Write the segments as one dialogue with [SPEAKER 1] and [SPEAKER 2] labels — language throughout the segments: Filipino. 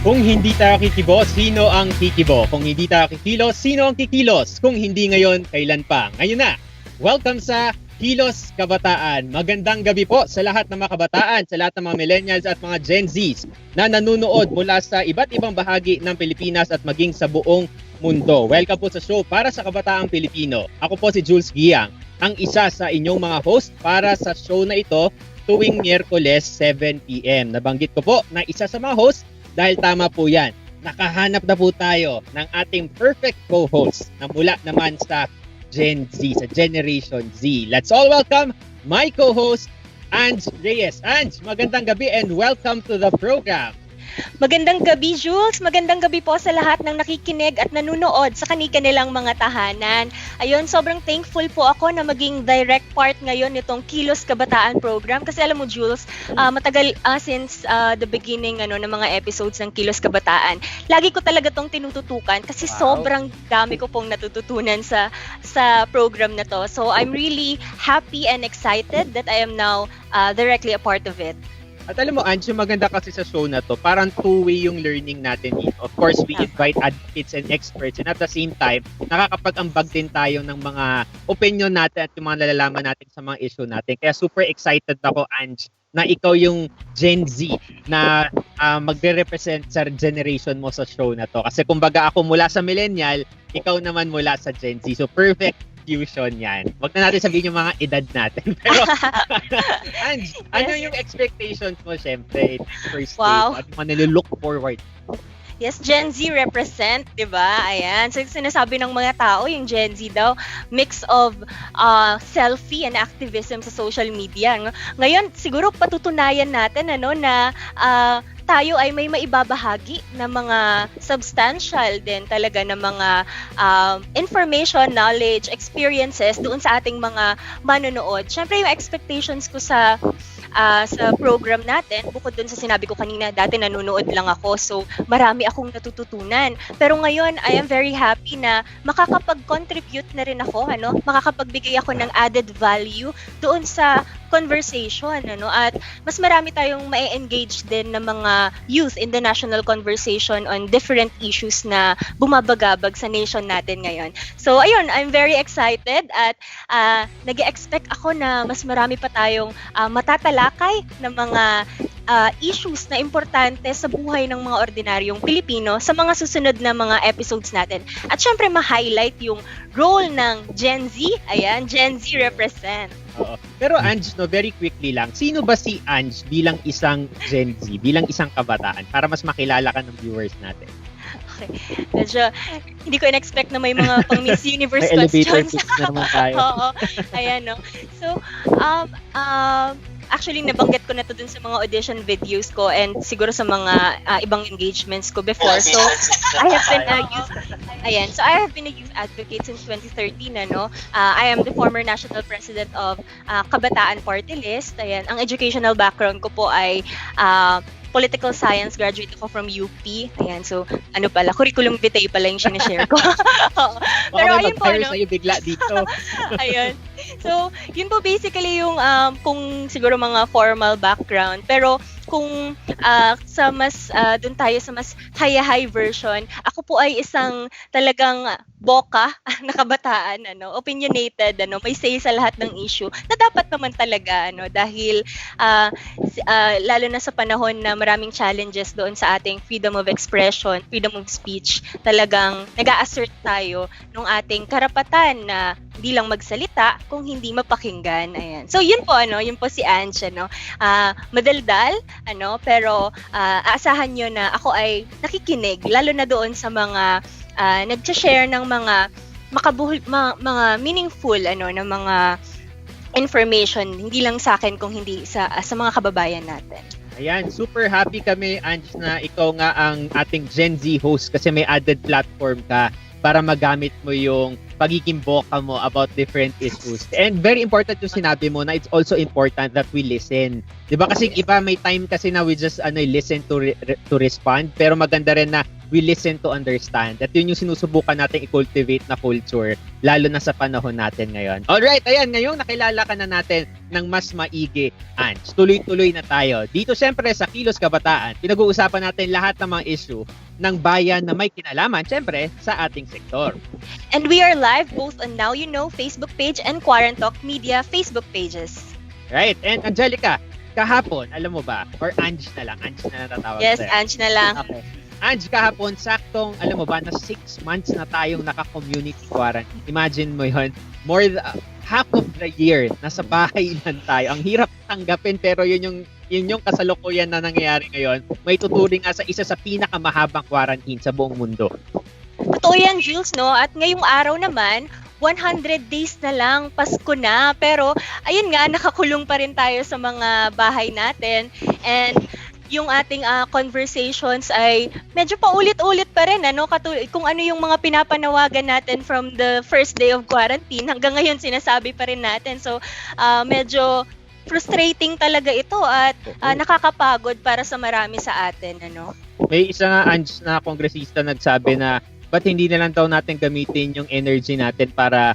[SPEAKER 1] Kung hindi tayo kikibo, sino ang kikibo? Kung hindi tayo kikilos, sino ang kikilos? Kung hindi ngayon, kailan pa? Ngayon na! Welcome sa Kilos Kabataan. Magandang gabi po sa lahat ng mga kabataan, sa lahat ng mga millennials at mga Gen Zs na nanonood mula sa iba't ibang bahagi ng Pilipinas at maging sa buong mundo. Welcome po sa show para sa Kabataang Pilipino. Ako po si 𝗁𝗍𝗆𝗆, ang isa sa inyong mga host para sa show na ito tuwing Miyerkules 7 p.m. Nabanggit ko po na isa sa mga host dahil tama po yan. Nakahanap na po tayo ng ating perfect co-host na mula naman sa Gen Z, sa Generation Z. Let's all welcome my co-host, Ange Reyes. Ange, magandang gabi and welcome to the program.
[SPEAKER 2] Magandang gabi, Jules. Magandang gabi po sa lahat ng nakikinig at nanunood sa kanilang mga tahanan. Ayun, sobrang thankful po ako na maging direct part ngayon nitong Kilos Kabataan program. Kasi alam mo, Jules, matagal since the beginning ng mga episodes ng Kilos Kabataan, lagi ko talaga tong tinututukan kasi sobrang dami ko pong natututunan sa program na to. So I'm really happy and excited that I am now directly a part of it.
[SPEAKER 1] At alam mo, Ange, yung maganda kasi sa show na to, parang two-way yung learning natin dito. Of course, we invite advocates and experts, and at the same time, nakakapag-ambag din tayo ng mga opinion natin at yung mga nalalaman natin sa mga issue natin. Kaya super excited ako, Ange, na ikaw yung Gen Z na magre-represent sa generation mo sa show na to. Kasi kumbaga ako mula sa millennial, ikaw naman mula sa Gen Z. So perfect fusion yan. Wag na natin sabihin yung mga edad natin. Pero, Ange, ano yung expectations mo, syempre, first day? Ano man nililook forward?
[SPEAKER 2] Yes, Gen Z represent, di ba? Ayan. So, sinasabi ng mga tao, yung Gen Z daw, mix of selfie and activism sa social media. Ngayon, siguro patutunayan natin na tayo ay may maibabahagi na mga substantial din talaga na mga information, knowledge, experiences doon sa ating mga manonood. Siyempre, yung expectations ko sa program natin, bukod dun sa sinabi ko kanina, dati nanonood lang ako, so marami akong natututunan. Pero ngayon, I am very happy na makakapag-contribute na rin ako, makakapagbigay ako ng added value doon sa conversation, at mas marami tayong ma-engage din ng mga youth in the national conversation on different issues na bumabagabag sa nation natin ngayon. So ayun, I'm very excited at nag-expect ako na mas marami pa tayong matatalakay ng mga issues na importante sa buhay ng mga ordinaryong Pilipino sa mga susunod na mga episodes natin. At syempre ma-highlight yung role ng Gen Z. Ayan, Gen Z represent.
[SPEAKER 1] Pero Ange, very quickly lang, sino ba si Ange bilang isang Gen Z, bilang isang kabataan, para mas makilala ka ng viewers natin?
[SPEAKER 2] Okay. Medyo, hindi ko in-expect na may mga pang Miss Universe
[SPEAKER 1] may
[SPEAKER 2] questions.
[SPEAKER 1] Elevator pitch na naman tayo.
[SPEAKER 2] Oo. Ayan, no? So, actually, nabanggit ko na to dun sa mga audition videos ko and siguro sa mga ibang engagements ko before. So, I have been a youth advocate since 2013, I am the former national president of Kabataan Party List. Ayan, ang educational background ko po ay political science, graduate ako from UP. Ayan, so curriculum vitae pala yung sinishare ko.
[SPEAKER 1] Pero ayun po, sa'yo bigla dito.
[SPEAKER 2] Ayun. So, yun po basically yung kung siguro mga formal background. Pero kung sa mas doon tayo sa mas high version, ako po ay isang talagang boka na kabataan, opinionated, may say sa lahat ng issue na dapat naman talaga, dahil lalo na sa panahon na maraming challenges doon sa ating freedom of expression, freedom of speech, talagang nag-a-assert tayo ng ating karapatan na hindi lang magsalita kung hindi mapakinggan. Ayan. So yun po si Ange, madaldal, pero aasahan nyo na ako ay nakikinig, lalo na doon sa mga nag-share ng mga mga meaningful na mga information, hindi lang sa akin kung hindi sa mga kababayan natin.
[SPEAKER 1] Ayan, super happy kami, Ange, na ikaw nga ang ating Gen Z host kasi may added platform ka para magamit mo yung pagiging boka mo about different issues. And very important yung sinabi mo na it's also important that we listen. 'Di ba kasi iba may time kasi na we just listen to respond, pero maganda rin na we listen to understand. At yun yung sinusubukan natin i-cultivate na culture, lalo na sa panahon natin ngayon. Alright, ayan, ngayong nakilala ka na natin ng mas maigi, Ange. Tuloy-tuloy na tayo. Dito syempre sa Kilos Kabataan, pinag-uusapan natin lahat ng mga issue ng bayan na may kinalaman, syempre, sa ating sektor.
[SPEAKER 2] And we are live both on Now You Know Facebook page and Quarantalk Media Facebook pages.
[SPEAKER 1] Right, and Angelica, kahapon, alam mo ba, or Ange na lang tatawag
[SPEAKER 2] Yes,
[SPEAKER 1] sa'yo.
[SPEAKER 2] Ange na lang.
[SPEAKER 1] Okay. Ange, kahapon, saktong, alam mo ba, na 6 months na tayong naka-community quarantine. Imagine mo yun, half of the year, nasa bahay lang tayo. Ang hirap tanggapin, pero yun yung kasalukuyan na nangyayari ngayon. May tuturing nga sa isa sa pinakamahabang quarantine sa buong mundo.
[SPEAKER 2] Totoo yan, Jules, At ngayong araw naman, 100 days na lang, Pasko na. Pero, ayun nga, nakakulong pa rin tayo sa mga bahay natin. And yung ating conversations ay medyo paulit-ulit pa rin, kung ano yung mga pinapanawagan natin from the first day of quarantine, hanggang ngayon sinasabi pa rin natin. So, medyo frustrating talaga ito at nakakapagod para sa marami sa atin,
[SPEAKER 1] May isa nga, Ange, na kongresista nagsabi na ba't hindi na lang daw natin gamitin yung energy natin para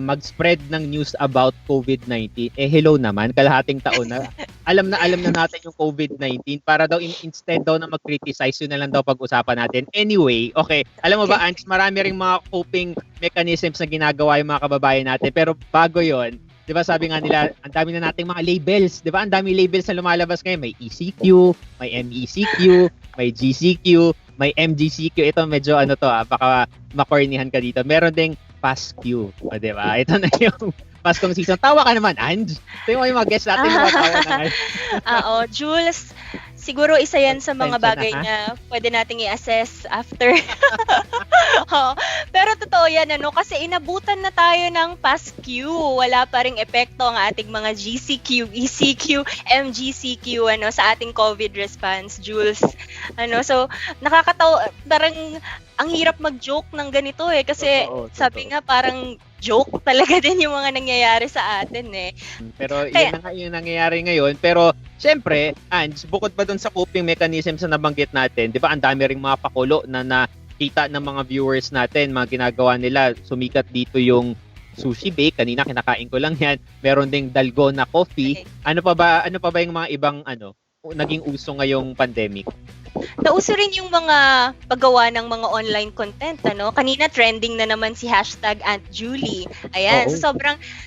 [SPEAKER 1] mag-spread ng news about COVID-19. Hello naman, kalahating taon na. Alam na natin yung COVID-19 para daw instead daw na mag-criticize, yun na lang daw pag-usapan natin. Anyway, okay. Alam mo ba, Ange, marami ring mga coping mechanisms na ginagawa yung mga kababayan natin. Pero bago yon, 'di ba sabi nga nila, ang dami na nating mga labels, 'di ba? Ang dami labels na lumalabas ngayon. May ECQ, may MECQ, may GCQ, may MGCQ. Ito medyo baka makornihan ka dito. Meron ding PASQ, o 'di ba? Ito na yung Paskong season. Tawa ka naman, Ange. Ito yung mga guests natin na tawa naman.
[SPEAKER 2] Jules, siguro isa yan sa mga bagay na pwede nating i-assess after. Pero totoo yan, kasi inabutan na tayo ng PASQ. Wala pa ring epekto ang ating mga GCQ, ECQ, MGCQ, sa ating COVID response, Jules. So, nakakatawa, parang ang hirap mag-joke ng ganito kasi sabi nga parang joke talaga din yung mga nangyayari sa atin
[SPEAKER 1] Pero yun na nga yung nangyayari ngayon. Pero syempre, Ange, bukod pa dun sa coping mechanisms na nabanggit natin, di ba ang dami ring mga pakulo na nakita ng mga viewers natin, mga ginagawa nila. Sumikat dito yung sushi bake, kanina kinakain ko lang yan. Meron ding dalgona coffee. Ano pa ba yung mga ibang naging uso ngayong pandemic?
[SPEAKER 2] Nauso rin yung mga paggawa ng mga online content, Kanina trending na naman si #AuntJulie. Ayan, so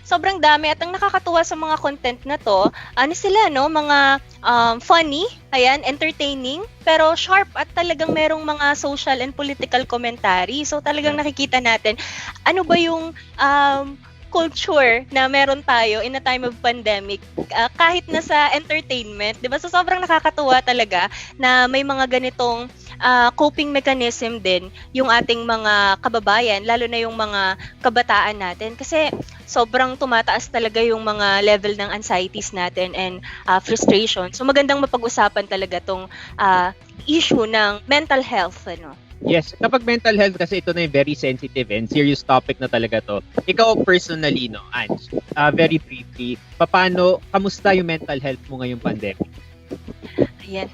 [SPEAKER 2] sobrang dami at ang nakakatuwa sa mga content na to, sila, mga funny, ayan, entertaining, pero sharp at talagang merong mga social and political commentary. So talagang nakikita natin ano ba yung culture na meron tayo in a time of pandemic, kahit na sa entertainment, 'di ba? So sobrang nakakatuwa talaga na may mga ganitong coping mechanism din yung ating mga kababayan, lalo na yung mga kabataan natin, kasi sobrang tumataas talaga yung mga level ng anxieties natin and frustration. So magandang mapag-usapan talaga tong issue ng mental health,
[SPEAKER 1] Yes, kapag mental health kasi ito na yung very sensitive and serious topic na talaga to. Ikaw personally, Ange, very briefly, kamusta yung mental health mo ngayong pandemic?
[SPEAKER 2] Ayan.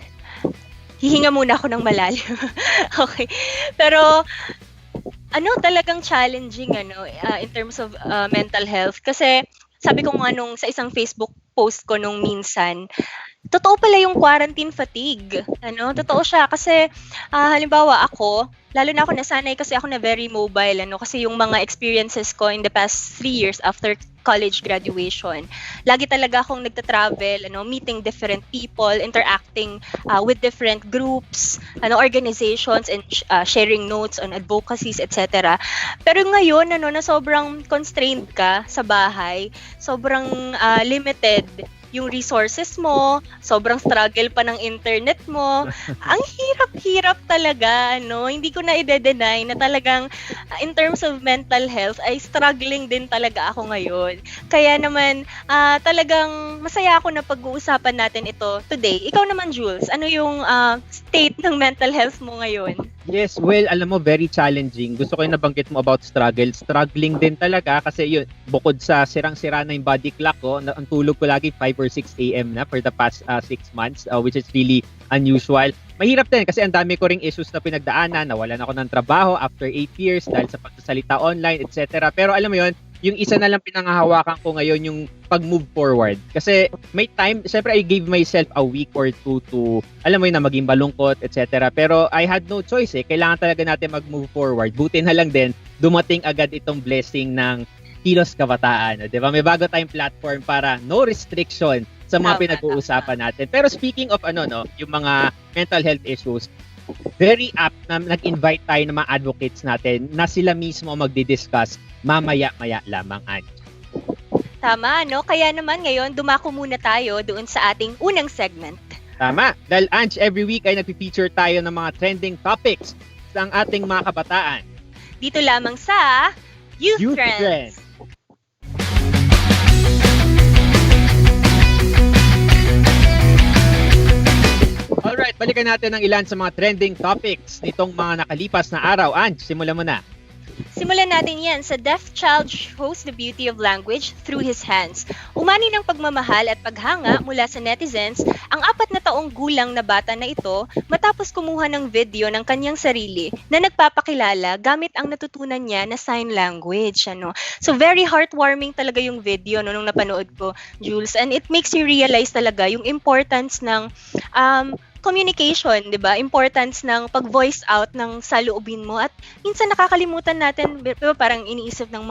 [SPEAKER 2] Hihinga muna ako ng malalim. Okay. Pero talagang challenging in terms of mental health, kasi sabi ko nga sa isang Facebook post ko nung minsan, totoo pala yung quarantine fatigue. Totoo siya kasi halimbawa ako, lalo na ako nasanay kasi ako na very mobile, kasi yung mga experiences ko in the past 3 years after college graduation, lagi talaga akong nagta-travel, meeting different people, interacting with different groups, organizations, and sharing notes on advocacies, etc. Pero ngayon, na sobrang constrained ka sa bahay, sobrang limited yung resources mo, sobrang struggle pa ng internet mo. Ang hirap-hirap talaga, Hindi ko na i-deny na talagang in terms of mental health ay struggling din talaga ako ngayon. Kaya naman talagang masaya ako na pag-uusapan natin ito today. Ikaw naman, Jules, ano yung state ng mental health mo ngayon?
[SPEAKER 1] Yes, well, alam mo, very challenging. Gusto ko yung nabanggit mo about struggle. Struggling din talaga kasi yun, bukod sa sirang-sira na yung body clock ko, ang tulog ko lagi 5 or 6 a.m. na for the past 6 months, which is really unusual. Mahirap din kasi ang dami ko ring issues na pinagdaanan. Nawalan ako ng trabaho after 8 years dahil sa pagsasalita online, etc. Pero alam mo yun, yung isa na lang pinangahawakan ko ngayon yung pag-move forward. Kasi may time, syempre I gave myself a week or two to, alam mo yun, na maging malungkot, etc. Pero I had no choice Kailangan talaga natin mag-move forward. Buti na lang din, dumating agad itong blessing ng Kilos Kabataan. Diba? May bago tayong platform para no restriction sa mga pinag-uusapan natin. Pero speaking of yung mga mental health issues, very apt na nag-invite tayo ng mga advocates natin na sila mismo magdi-discuss mamaya-maya lamang.
[SPEAKER 2] Tama, Kaya naman ngayon, dumako muna tayo doon sa ating unang segment.
[SPEAKER 1] Tama. Dahil Ange, every week ay nagpi-feature tayo ng mga trending topics sa ating mga kabataan.
[SPEAKER 2] Dito lamang sa Youth Trends.
[SPEAKER 1] Alright, balikan natin ang ilan sa mga trending topics nitong mga nakalipas na araw. Ange, simulan mo na.
[SPEAKER 2] Simulan natin yan sa Deaf Child Shows the Beauty of Language Through His Hands. Umani ng pagmamahal at paghanga mula sa netizens ang 4 na taong gulang na bata na ito matapos kumuha ng video ng kanyang sarili na nagpapakilala gamit ang natutunan niya na sign language. So very heartwarming talaga yung video nung napanood ko, Jules. And it makes you realize talaga yung importance ng communication, 'di ba? Importance ng pag-voice out ng saloobin mo at minsan nakakalimutan natin, 'di ba, parang iniisip ng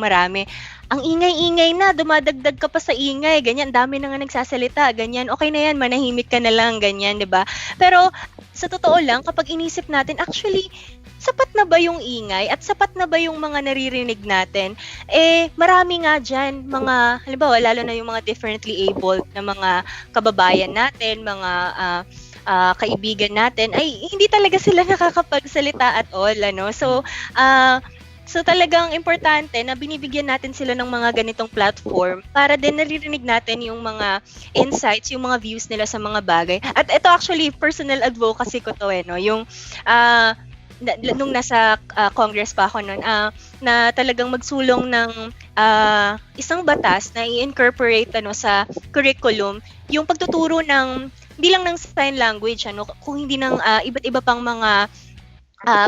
[SPEAKER 2] marami. Ang ingay-ingay na, dumadagdag ka pa sa ingay, ganyan, dami na nga nagsasalita, ganyan. Okay na 'yan, manahimik ka na lang, ganyan, 'di ba? Pero sa totoo lang, kapag inisip natin, actually sapat na ba yung ingay at sapat na ba yung mga naririnig natin? Marami nga dyan, mga, halimbawa, lalo na yung mga differently abled na mga kababayan natin, mga kaibigan natin, ay hindi talaga sila nakakapagsalita at all. So talagang importante na binibigyan natin sila ng mga ganitong platform para din naririnig natin yung mga insights, yung mga views nila sa mga bagay. At ito actually, personal advocacy ko to yung nung nasa Congress pa ako noon, na talagang magsulong ng isang batas na i-incorporate sa curriculum yung pagtuturo ng hindi lang ng sign language kung hindi ng iba't iba pang mga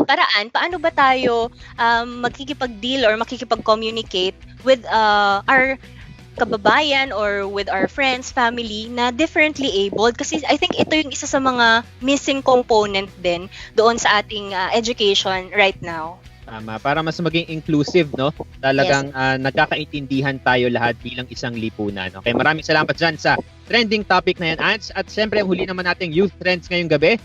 [SPEAKER 2] paraan paano ba tayo makikipag-deal or makikipag-communicate with our kababayan or with our friends, family na differently abled, kasi I think ito yung isa sa mga missing component din doon sa ating education right now.
[SPEAKER 1] Tama, para mas maging inclusive, Talagang nagkakaintindihan tayo lahat bilang isang lipunan. Okay, maraming salamat dyan sa trending topic na yan, Ants. At syempre, ang huli naman nating youth trends ngayong gabi,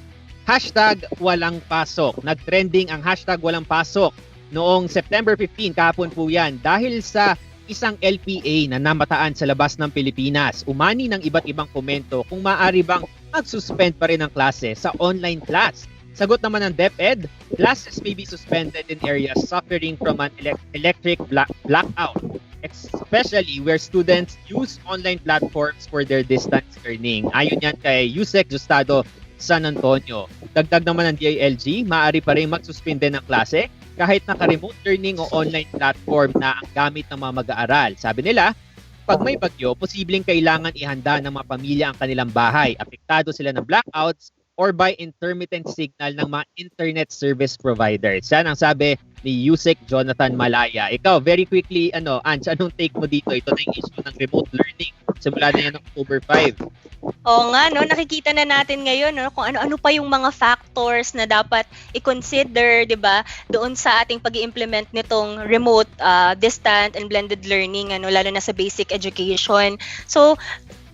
[SPEAKER 1] #walang-pasok. Nag-trending ang #walang-pasok noong September 15, kahapon po yan, dahil sa isang LPA na namataan sa labas ng Pilipinas. Umani ng iba't ibang komento kung maaari bang mag-suspend pa rin ang klase sa online class. Sagot naman ng DepEd, classes may be suspended in areas suffering from an electric blackout, especially where students use online platforms for their distance learning. Ayon yan kay Yusek Justado San Antonio. Dagdag naman ng DILG, maaari pa rin magsuspende ng klase kahit naka-remote learning o online platform na ang gamit ng mga mag-aaral. Sabi nila, pag may bagyo, posibleng kailangan ihanda ng mga pamilya ang kanilang bahay. Apektado sila ng blackouts or by intermittent signal ng mga internet service providers. Yan ang sabi ni Yusek Jonathan Malaya. Ikaw, very quickly, Ange, anong take mo dito? Ito na yung issue ng remote learning. Simula na yan ng October 5.
[SPEAKER 2] Oo nga, no? Nakikita na natin ngayon, no? Kung ano-ano pa yung mga factors na dapat i-consider, di ba, doon sa ating pag-i-implement nitong remote, distant, and blended learning, lalo na sa basic education. So,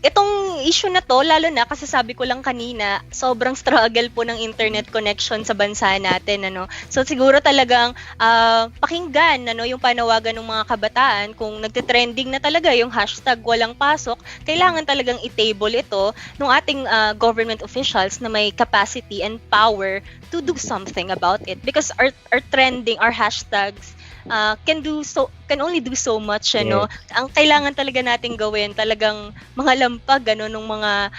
[SPEAKER 2] itong issue na to, lalo na kasi sabi ko lang kanina, sobrang struggle po ng internet connection sa bansa natin. So siguro talagang pakinggan yung panawagan ng mga kabataan. Kung nagte-trending na talaga yung hashtag walang pasok, kailangan talagang i-table ito ng ating government officials na may capacity and power to do something about it. Because our trending, our hashtags, can only do so much,
[SPEAKER 1] Yes.
[SPEAKER 2] Ang kailangan talaga nating gawin, talagang mga lampag, nung mga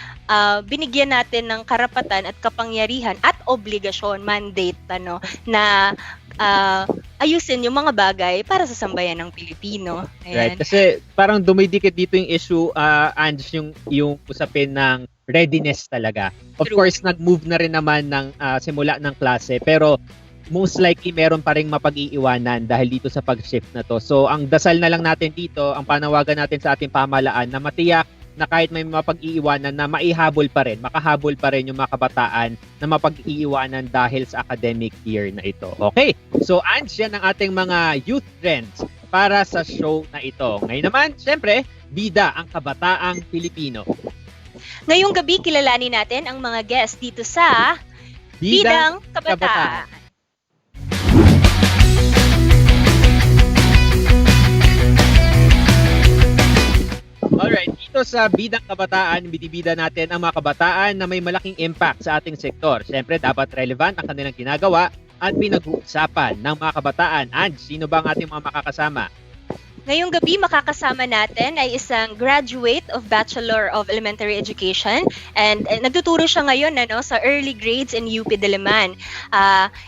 [SPEAKER 2] binigyan natin ng karapatan at kapangyarihan at obligasyon, mandate, na ayusin yung mga bagay para sa sambayan ng Pilipino. Ayan.
[SPEAKER 1] Right, kasi parang dumidikit dito yung issue, Ange, yung usapin ng readiness talaga. Of
[SPEAKER 2] True.
[SPEAKER 1] course, nag-move na rin naman ng simula ng klase, pero most likely meron pa ring mapag-iiwanan dahil dito sa pag-shift na to. So, ang dasal na lang natin dito, ang panawagan natin sa ating pamahalaan na matiyak na kahit may mapag-iiwanan na maihabol pa rin, makahabol pa rin yung mga kabataan na mapag-iiwanan dahil sa academic year na ito. Okay, so Ange, yan ang ating mga youth trends para sa show na ito. Ngayon naman, syempre, bida ang kabataang Pilipino.
[SPEAKER 2] Ngayong gabi, kilalanin natin ang mga guest dito sa Bidang Kabataan.
[SPEAKER 1] Alright, dito sa Bidang Kabataan, binibida natin ang mga kabataan na may malaking impact sa ating sektor. Siyempre, dapat relevant ang kanilang ginagawa at pinag-uusapan ng mga kabataan. Ange, sino ba ang ating mga makakasama?
[SPEAKER 2] Ngayong gabi, makakasama natin ay isang graduate of Bachelor of Elementary Education and nagtuturo siya ngayon sa early grades in UP Diliman.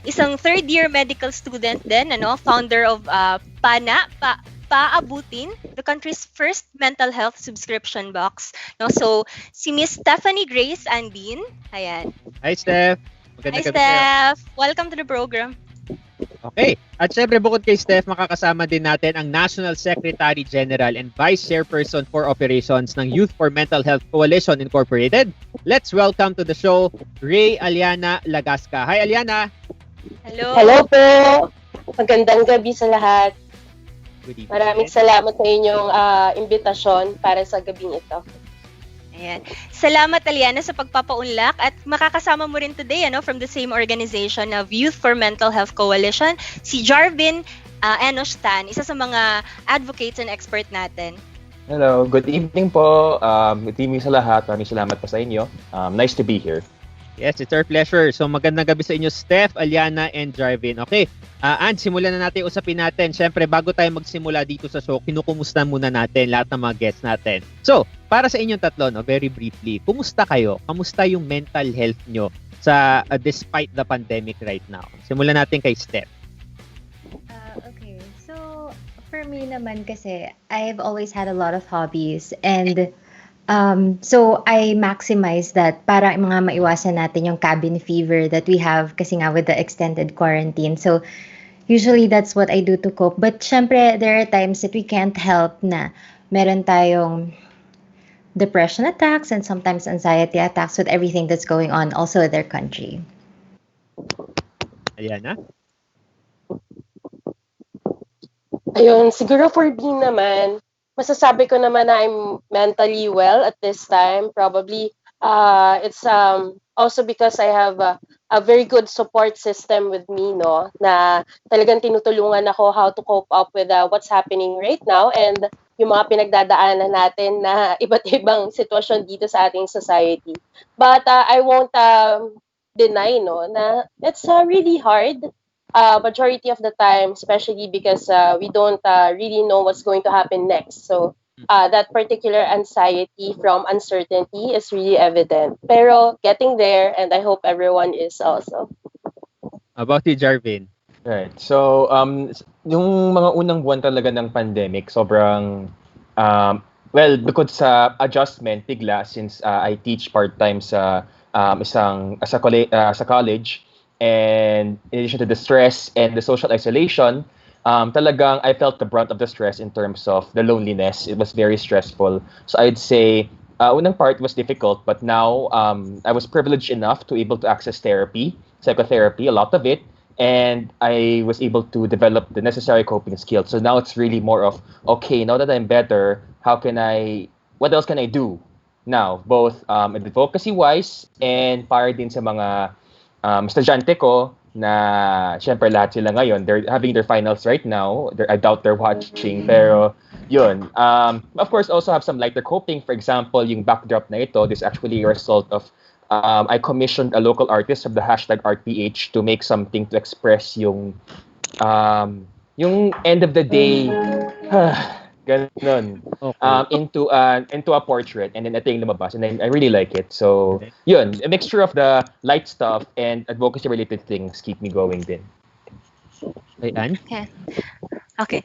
[SPEAKER 2] Isang third-year medical student din, founder of Pana, Paaabutin, the country's first mental health subscription box. So, si Miss Stephanie Grace Andin. Ayan.
[SPEAKER 1] Hi, Steph.
[SPEAKER 2] Hi,
[SPEAKER 1] Magandang gabi sa'yo.
[SPEAKER 2] Steph. Welcome to the program.
[SPEAKER 1] Okay. At syempre, bukod kay Steph, makakasama din natin ang National Secretary General and Vice Chairperson for Operations ng Youth for Mental Health Coalition Incorporated. Let's welcome to the show, Alyannah Lagasca. Hi, Alyannah.
[SPEAKER 2] Hello.
[SPEAKER 3] Hello po! Magandang gabi sa lahat.
[SPEAKER 1] Good evening.
[SPEAKER 3] Maraming salamat sa inyong imbitasyon para sa gabing ito.
[SPEAKER 2] Ayan. Salamat, Alyannah, sa pagpapaunlak at makakasama mo rin today from the same organization of Youth for Mental Health Coalition, si Jarvin Enosh Tan, isa sa mga advocates and expert natin.
[SPEAKER 4] Hello, good evening po. Good evening sa lahat. Maraming salamat po sa inyo. Nice to be here.
[SPEAKER 1] Yes, it's our pleasure. So magandang gabi sa inyo, Steph, Alyannah, and Jarvin. Okay, Ange, simulan na natin usapin natin. Siyempre, bago tayo magsimula dito sa show, kinukumusta muna natin lahat ng mga guests natin. So, para sa inyong tatlo, very briefly, kumusta kayo? Kamusta yung mental health nyo sa despite the pandemic right now? Simulan natin kay Steph.
[SPEAKER 5] Okay, so for me naman kasi, I've always had a lot of hobbies and so I maximize that para mga maiwasan natin yung cabin fever that we have kasi nga with the extended quarantine. So usually that's what I do to cope. But syempre, there are times that we can't help na meron tayong depression attacks and sometimes anxiety attacks with everything that's going on also in their country.
[SPEAKER 1] Alyannah?
[SPEAKER 3] Ayun, siguro for me naman, masasabi ko naman na I'm mentally well at this time. Probably it's also because I have a very good support system with me, no? Na talagang tinutulungan ako how to cope up with what's happening right now and yung mga pinagdadaanan natin na iba't ibang sitwasyon dito sa ating society. But I won't deny, no, na it's really hard. Majority of the time, especially because we don't really know what's going to happen next. So that particular anxiety from uncertainty is really evident. Pero getting there, and I hope everyone is also.
[SPEAKER 1] About you, Jarvin?
[SPEAKER 4] Right. So, yung mga unang buwan talaga ng pandemic, sobrang, bukod sa adjustment, bigla, since I teach part-time sa sa college, And in addition to the stress and the social isolation, talagang I felt the brunt of the stress in terms of the loneliness. It was very stressful. So I'd say unang part was difficult, but now I was privileged enough to able to access therapy, psychotherapy, a lot of it, and I was able to develop the necessary coping skills. So now it's really more of, okay, now that I'm better, what else can I do now? Both advocacy-wise and para din sa mga estudyante ko na syempre lahat sila ngayon, they're having their finals right now. I doubt they're watching, pero yun. Of course, also have some lighter coping. For example, yung backdrop na ito, this is actually a result of I commissioned a local artist of the #ArtPH to make something to express yung end of the day, ganun, into a portrait, and then ito yung lumabas, and I really like it. So, yun, a mixture of the light stuff and advocacy-related things keep me going din.
[SPEAKER 1] Ayan.
[SPEAKER 2] Okay.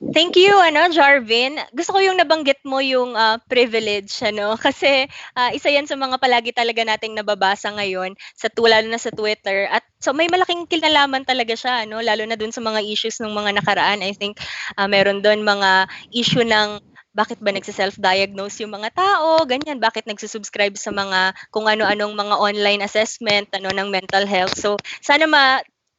[SPEAKER 2] Thank you, Jarvin. Gusto ko yung nabanggit mo yung privilege, kasi isa yan sa mga palagi talaga nating nababasa ngayon, lalo na sa Twitter. At so may malaking kinalaman talaga siya, lalo na dun sa mga issues ng mga nakaraan. I think meron dun mga issue ng bakit ba nagsiself-diagnose yung mga tao, ganyan, bakit nagsusubscribe sa mga kung ano-anong mga online assessment ng mental health. So sana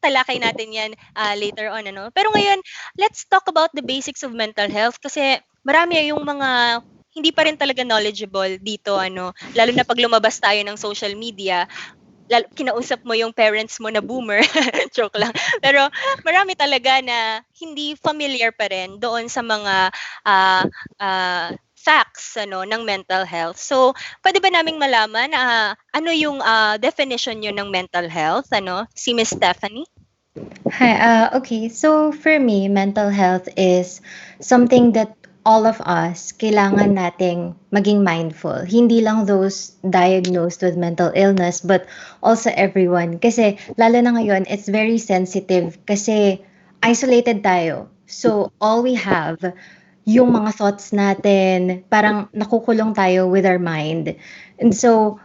[SPEAKER 2] talakay natin yan later on. Pero ngayon, let's talk about the basics of mental health kasi marami yung mga hindi pa rin talaga knowledgeable dito. Lalo na pag lumabas tayo ng social media, kinausap mo yung parents mo na boomer. Joke lang. Pero marami talaga na hindi familiar pa rin doon sa mga facts ng mental health. So, pwede ba naming malaman ano yung definition nyo ng mental health? Si Miss Stephanie?
[SPEAKER 5] Hi. Okay. So, for me, mental health is something that all of us kailangan nating maging mindful. Hindi lang those diagnosed with mental illness, but also everyone. Kasi, lalo na ngayon, it's very sensitive kasi isolated tayo. So, all we have yung mga thoughts natin, parang nakukulong tayo with our mind. And so,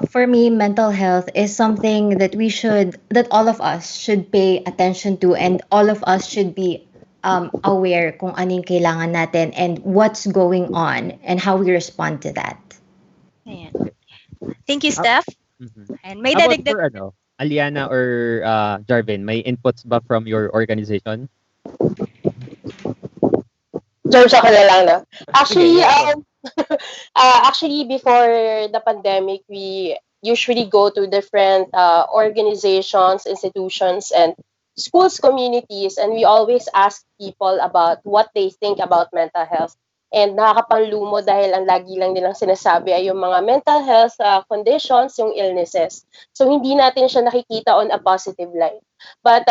[SPEAKER 5] for me, mental health is something that that all of us should pay attention to, and all of us should be aware kung anong kailangan natin and what's going on and how we respond to that.
[SPEAKER 2] Ayan. Thank you, Steph. And may
[SPEAKER 1] How about
[SPEAKER 2] dadagdag
[SPEAKER 1] for Alyannah or Jarvin, may inputs ba from your organization?
[SPEAKER 3] George, ako na lang, no? Actually, before the pandemic, we usually go to different organizations, institutions, and schools, communities, and we always ask people about what they think about mental health. And nakakapanlumo dahil ang lagi lang nilang sinasabi ay yung mga mental health conditions, yung illnesses. So, hindi natin siya nakikita on a positive light. But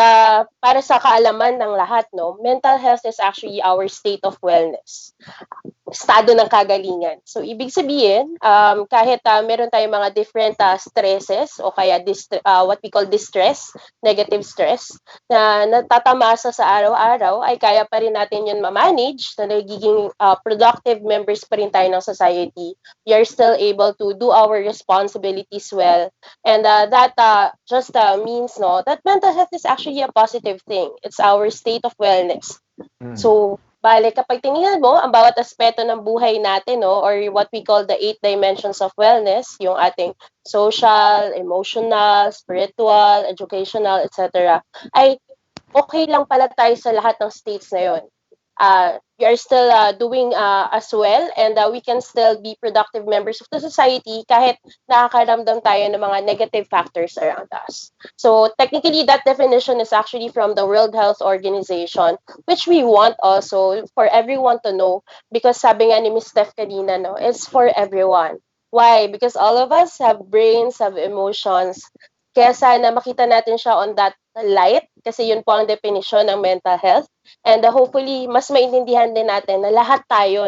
[SPEAKER 3] para sa kaalaman ng lahat, mental health is actually our state of wellness. Estado ng kagalingan. So, ibig sabihin, kahit meron tayong mga different stresses o kaya what we call distress, negative stress, na natatamasa sa araw-araw, ay kaya pa rin natin yun ma-manage, na nagiging productive members pa rin tayo ng society. We are still able to do our responsibilities well. And that just means that mental health is actually a positive thing. It's our state of wellness. So, bale, kapag tinignan mo ang bawat aspeto ng buhay natin, or what we call the 8 dimensions of wellness, yung ating social, emotional, spiritual, educational, etc., ay okay lang pala tayo sa lahat ng states na yun. We are still doing as well, and we can still be productive members of the society kahit nakakaramdam tayo ng mga negative factors around us. So technically, that definition is actually from the World Health Organization, which we want also for everyone to know, because sabi nga ni Ms. Steph kanina, it's for everyone. Why? Because all of us have brains, have emotions. Kaya sana makita natin siya on that light, kasi yun po ang definition ng mental health. And hopefully, mas maintindihan din natin na lahat tayo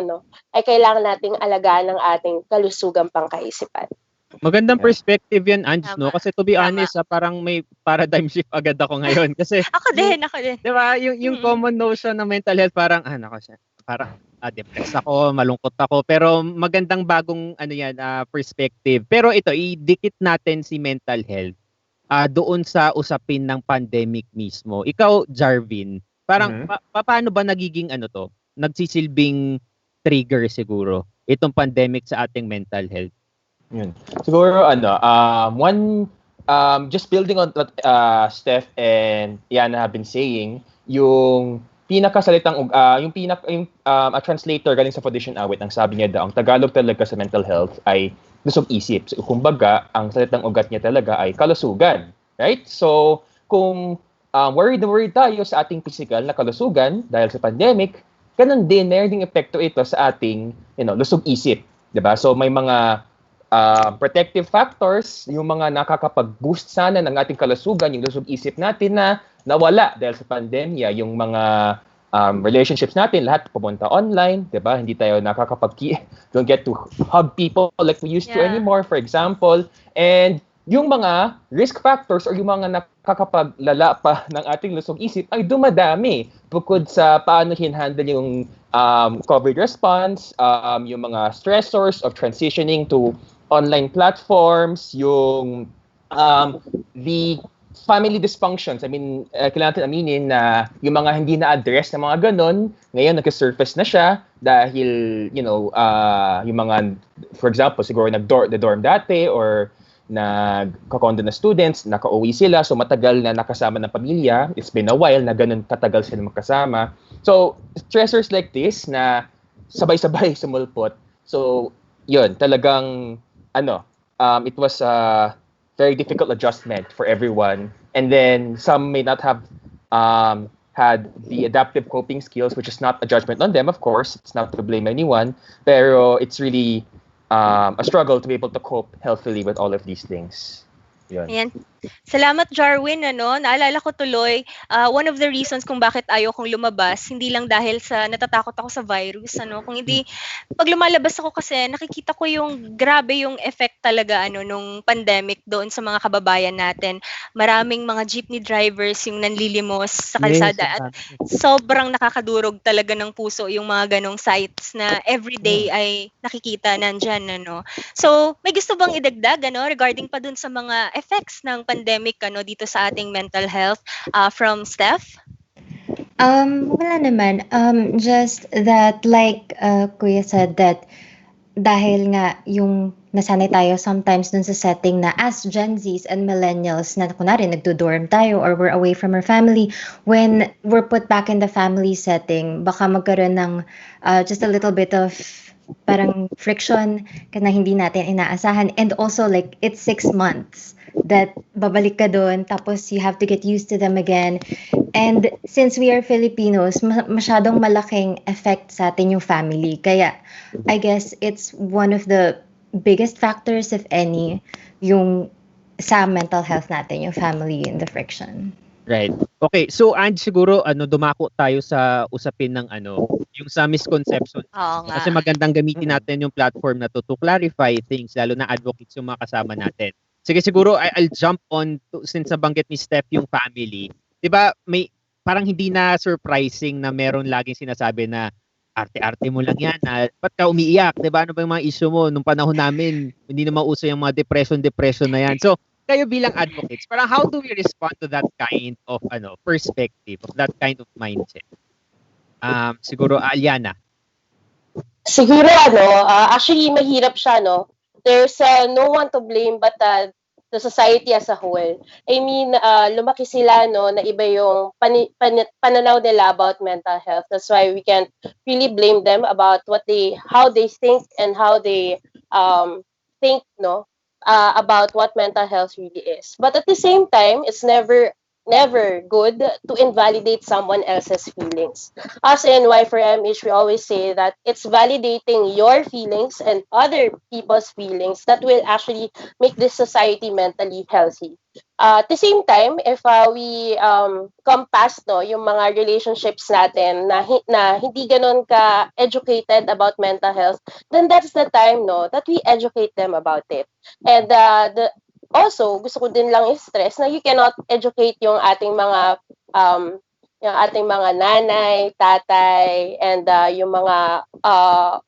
[SPEAKER 3] ay kailangan nating alagaan ng ating kalusugang pangkaisipan.
[SPEAKER 1] Magandang perspective yan, Ange,
[SPEAKER 2] Tama.
[SPEAKER 1] Kasi to be honest, parang may paradigm shift agad ako ngayon. Kasi,
[SPEAKER 2] Ako din.
[SPEAKER 1] di ba, yung common notion ng mental health, parang, depressed ako, malungkot ako. Pero magandang bagong perspective. Pero ito, idikit natin si mental health. doon sa usapin ng pandemic mismo. Ikaw, Jarvin, parang paano ba nagiging nagsisilbing trigger siguro itong pandemic sa ating mental health?
[SPEAKER 4] Yun. Siguro just building on what Steph and Alyannah have been saying, yung pinakasalitang a translator galing sa Foundation Awit, ang sabi niya daw, ang Tagalog talaga sa mental health ay lusog isip. So, kumbaga, ang salitang ugat niya talaga ay kalusugan, right? So, kung worried na worried tayo sa ating physical na kalusugan dahil sa pandemic, ganun din, meron ding epekto ito sa ating, lusog isip, 'di ba? So, may mga protective factors, yung mga nakakapag-boost sana ng ating kalusugan, yung lusog isip natin na nawala dahil sa pandemya, yung mga relationships natin, lahat pumunta online, 'di ba? Hindi tayo don't get to hug people like we used to anymore, for example. And yung mga risk factors or yung mga nakakapaglala pa ng ating lusog isip ay dumadami bukod sa paano hinhandle yung COVID response, yung mga stressors of transitioning to online platforms, yung the family dysfunctions. I mean, kailangan natin aminin na yung mga hindi na-address na mga ganon, ngayon nag-surface na siya dahil, yung mga, for example, siguro nag-dorm dati or nagkakondo na students, naka-uwi sila, so matagal na nakasama ng pamilya. It's been a while na ganun katagal sila magkasama. So, stressors like this na sabay-sabay sumulpot. So, yun, talagang, it was a very difficult adjustment for everyone. And then, some may not have had the adaptive coping skills, which is not a judgment on them, of course. It's not to blame anyone. Pero it's really a struggle to be able to cope healthily with all of these things. Yun.
[SPEAKER 2] Ayan. Salamat, Jarvin. Naalala ko tuloy, one of the reasons kung bakit ayaw kong lumabas, hindi lang dahil sa natatakot ako sa virus, kung hindi, pag lumalabas ako kasi nakikita ko yung grabe yung effect talaga nung pandemic doon sa mga kababayan natin. Maraming mga jeepney drivers yung nanlilimos sa kalsada at sobrang nakakadurog talaga ng puso yung mga ganong sites na everyday ay nakikita nandyan. So, may gusto bang idagdag regarding pa dun sa mga effects ng pandemic dito sa ating mental health from Steph?
[SPEAKER 5] Wala naman. Just that like Kuya said that dahil nga yung nasanay tayo sometimes dun sa setting na as Gen Zs and millennials na kunwari nagdo-dorm tayo or we're away from our family, when we're put back in the family setting, baka magkaroon ng just a little bit of parang friction na hindi natin inaasahan. And also like it's 6 months that babalik ka doon, tapos you have to get used to them again. And since we are Filipinos, masyadong malaking effect sa atin yung family. Kaya I guess it's one of the biggest factors, if any, yung sa mental health natin, yung family and the friction.
[SPEAKER 1] Right. Okay, so and siguro dumako tayo sa usapin ng yung sa misconception. Kasi magandang gamitin natin yung platform na to clarify things, lalo na advocates yung mga kasama natin. Sige, siguro I'll jump on since nabanggit ni Steph yung family. 'Di ba, may parang hindi na surprising na meron laging sinasabi na arte-arte mo lang yan. Ba't ka umiiyak? 'Di ba? Ano ba yung mga issue mo? Nung panahon namin, hindi na mauso yung mga depression na yan. So, kayo bilang advocates, parang how do we respond to that kind of perspective, of that kind of mindset? Siguro Alyannah.
[SPEAKER 3] Siguro actually mahirap siya, There's no one to blame but the society as a whole. I mean, lumaki sila na iba yung pananaw nila about mental health. That's why we can't really blame them about how they think and how they think about what mental health really is. But at the same time, it's never good to invalidate someone else's feelings. As in 𝗏4MH, we always say that it's validating your feelings and other people's feelings that will actually make this society mentally healthy. At the same time, if we come past yung mga relationships natin na hindi ganun ka-educated about mental health, then that's the time that we educate them about it. And also, gusto ko din lang i-stress na you cannot educate yung ating mga nanay, tatay, and yung mga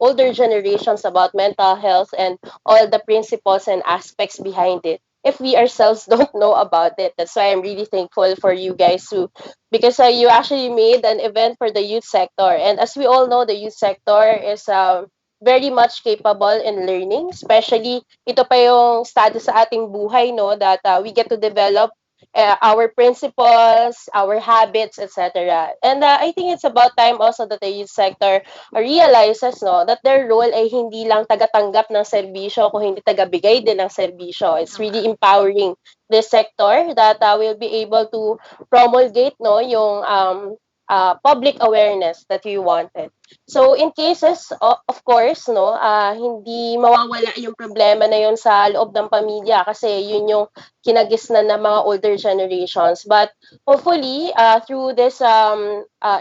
[SPEAKER 3] older generations about mental health and all the principles and aspects behind it. if we ourselves don't know about it. That's why I'm really thankful for you guys too, because you actually made an event for the youth sector. And as we all know, the youth sector is very much capable in learning, especially ito pa yung status sa ating buhay, no, that we get to develop our principles, our habits, etc. And I think it's about time also that the youth sector realizes, no, that their role ay hindi lang tagatanggap ng serbisyo, kung hindi tagabigay din ng serbisyo. It's really empowering this sector that will be able to promulgate, no, yung public awareness that we wanted. So in cases, of course, no, hindi mawawala yung problema na yun sa loob ng pamilya, kasi yun yung kinagisnan ng mga older generations. But hopefully, through this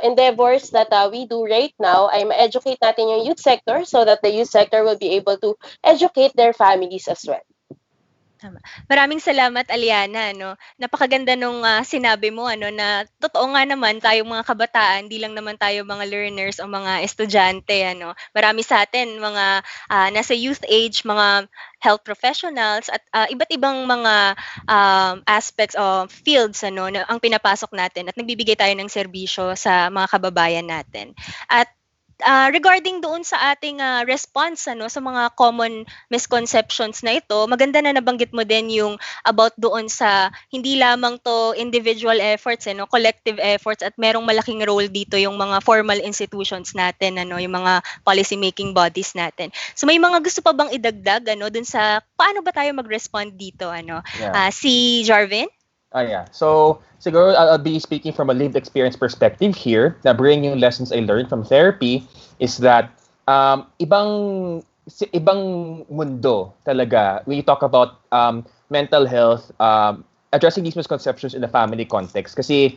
[SPEAKER 3] endeavors that we do right now, ay ma-educate natin yung youth sector so that the youth sector will be able to educate their families as well.
[SPEAKER 2] Tama. Maraming salamat, Alyannah, no. Napakaganda nung sinabi mo, ano, na totoo nga naman tayong mga kabataan, di lang naman tayo mga learners o mga estudyante, ano. Marami sa atin mga nasa youth age, mga health professionals at iba't ibang mga aspects of fields, ano, na ang pinapasok natin at nagbibigay tayo ng serbisyo sa mga kababayan natin. At regarding doon sa ating response, ano, sa mga common misconceptions na ito, maganda na nabanggit mo din yung about doon sa hindi lamang to individual efforts, no, collective efforts, at merong malaking role dito yung mga formal institutions natin, ano, yung mga policy making bodies natin. So may mga gusto pa bang idagdag, ano, doon sa paano ba tayo mag-respond dito, ano?
[SPEAKER 4] Yeah.
[SPEAKER 2] Si Jarvin?
[SPEAKER 4] Yeah. So, siguro I'll be speaking from a lived experience perspective here. Na bringing lessons I learned from therapy is that ibang mundo talaga when you talk about mental health, addressing these misconceptions in the family context. Kasi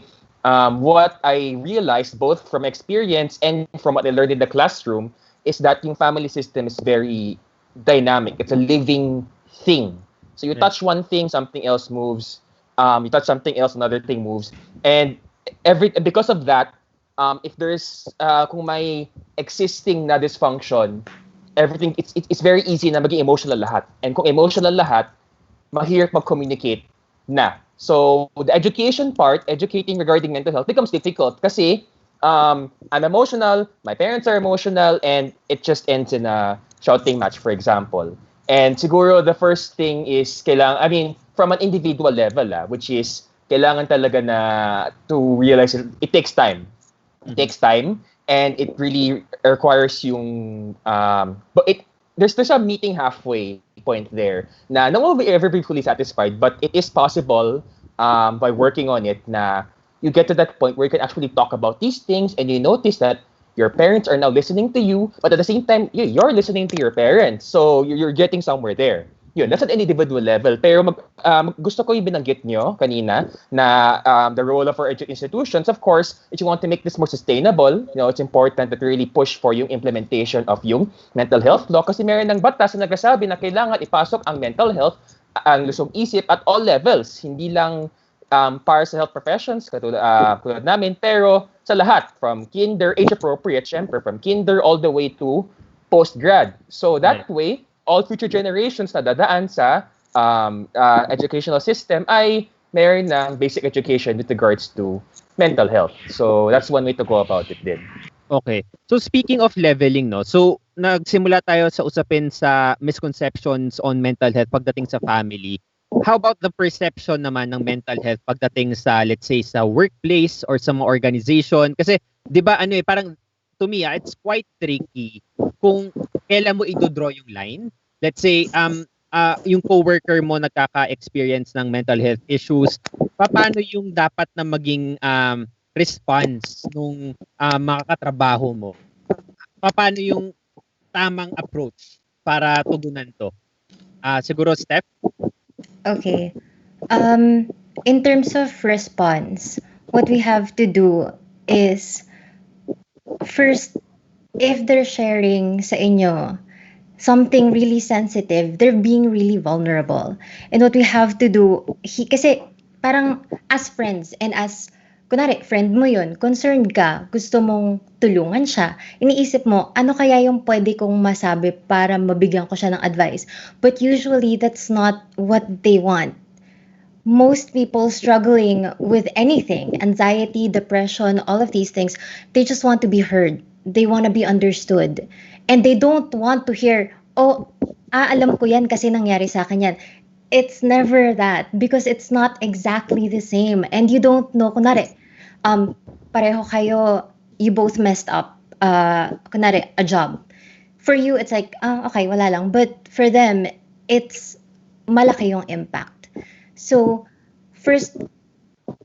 [SPEAKER 4] what I realized both from experience and from what I learned in the classroom is that yung family system is very dynamic. It's a living thing. So you touch one thing, something else moves. You touch something else, another thing moves. And because of that, if there's kung may existing na dysfunction, everything it's very easy na maging emotional lahat. And kung emotional lahat, mahirap mag-communicate na. So the education part, educating regarding mental health becomes difficult kasi I'm emotional, my parents are emotional, and it just ends in a shouting match, for example. And siguro the first thing is from an individual level, which is kailangan talaga na to realize it takes time. It takes time, and it really requires yung but there's a meeting halfway point there na no one will ever be fully satisfied, but it is possible by working on it na you get to that point where you can actually talk about these things, and you notice that your parents are now listening to you, but at the same time, you're listening to your parents. So you're getting somewhere there. Yun, that's at an individual level. Pero gusto ko yung binanggit nyo kanina na the role of our institutions, of course, if you want to make this more sustainable, it's important that we really push for yung implementation of yung mental health law, kasi meron ng batas na nagsasabi na kailangan ipasok ang mental health, ang lusong isip at all levels. Hindi lang para sa health professions, katulad namin, pero sa lahat, from kinder, age appropriate, syempre, from kinder all the way to post-grad. So that way, all future generations na dadaan sa educational system ay meron ng basic education with regards to mental health. So that's one way to go about it din.
[SPEAKER 1] Okay. So speaking of leveling, no, so nagsimula tayo sa usapin sa misconceptions on mental health pagdating sa family. How about the perception naman ng mental health pagdating sa, let's say, sa workplace or sa mga organization? Kasi, di ba, parang, to me, it's quite tricky kung kailan mo i-draw yung line. Let's say, yung coworker mo nagkaka-experience ng mental health issues, paano yung dapat na maging response nung makakatrabaho mo? Paano yung tamang approach para tugunan to? Siguro, Steph?
[SPEAKER 5] Okay. In terms of response, what we have to do is, first, if they're sharing sa inyo something really sensitive, they're being really vulnerable. And what we have to do, kasi parang as friends and as kunwari, friend mo yun, concerned ka, gusto mong tulungan siya, iniisip mo, ano kaya yung pwede kong masabi para mabigyan ko siya ng advice? But usually, that's not what they want. Most people struggling with anything, anxiety, depression, all of these things, they just want to be heard. They want to be understood. And they don't want to hear, oh, alam ko yan kasi nangyari sa akin yan. It's never that because it's not exactly the same. And you don't know, kunwari, pareho kayo, you both messed up, kunwari, a job. For you, it's like, okay, wala lang. But for them, it's malaki yung impact. So, first,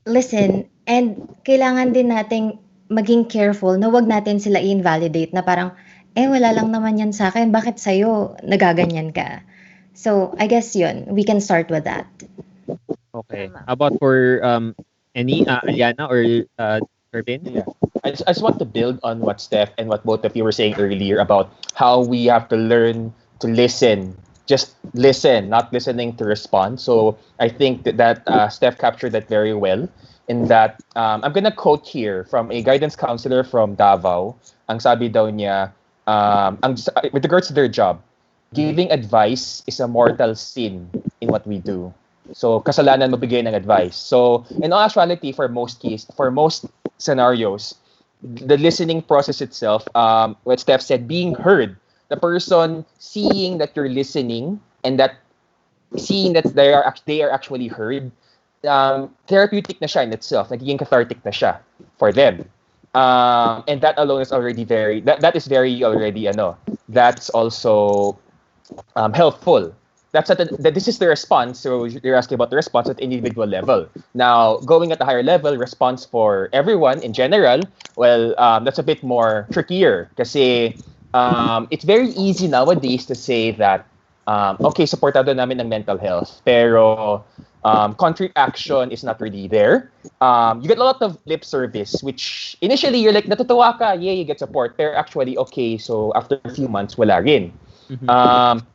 [SPEAKER 5] listen, and kailangan din nating maging careful na wag natin sila i-invalidate na parang, wala lang naman yan sa akin, bakit sa'yo nagaganyan ka? So, I guess yun, we can start with that.
[SPEAKER 1] Okay. How about for Alyannah or Jarvin?
[SPEAKER 4] Yeah. I just want to build on what Steph and what both of you were saying earlier about how we have to learn to listen. Just listen, not listening to respond. So I think that Steph captured that very well in that I'm gonna quote here from a guidance counselor from Davao. Ang sabi daw niya, with regards to their job, giving advice is a mortal sin in what we do. So kasalanan magbigay ng advice. So in all actuality, for most scenarios, the listening process itself, what Steph said, being heard, the person seeing that you're listening and that seeing that they are actually heard, therapeutic na siya in itself, nagiging cathartic na siya for them. And that alone is already that is very already that's also helpful. This is the response. So you're asking about the response at individual level. Now, going at a higher level, response for everyone in general, well, that's a bit more trickier kasi it's very easy nowadays to say that, okay, supportado namin ng mental health, pero concrete action is not really there. You get a lot of lip service, which initially you're like, natutuwa ka, yeah, you get support, pero actually, okay, so after a few months, wala rin.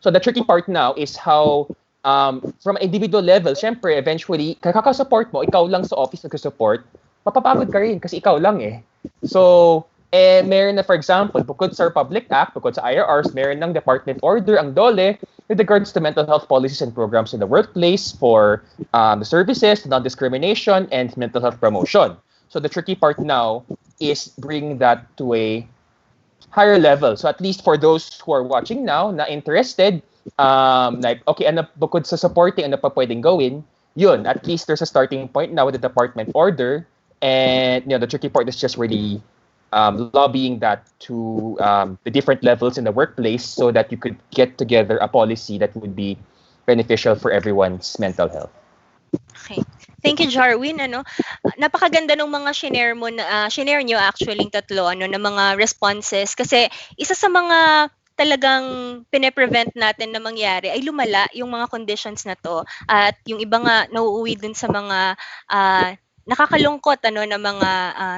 [SPEAKER 4] So the tricky part now is how, from individual level, syempre, eventually, kakasupport mo, ikaw lang sa office nagsusupport, mapapagod ka rin kasi ikaw lang eh. So, meron na, for example, bukod sa Republic Act, bukod sa IRRs, meron ng department order, ang DOLE, with regards to mental health policies and programs in the workplace for the services, non-discrimination, and mental health promotion. So the tricky part now is bringing that to a higher level. So at least for those who are watching now, na interested, like, okay, ano, bukod sa supporting, ano pa pwedeng gawin, yun, at least there's a starting point now with the department order. And the tricky part is just really lobbying that to the different levels in the workplace so that you could get together a policy that would be beneficial for everyone's mental health.
[SPEAKER 2] Okay. Thank you, Jarvin. Napakaganda ng mga shinare nyo actually yung tatlo na mga responses kasi isa sa mga talagang pine-prevent natin na mangyari ay lumala yung mga conditions na to at yung iba nga nauuwi dun sa mga nakakalungkot na mga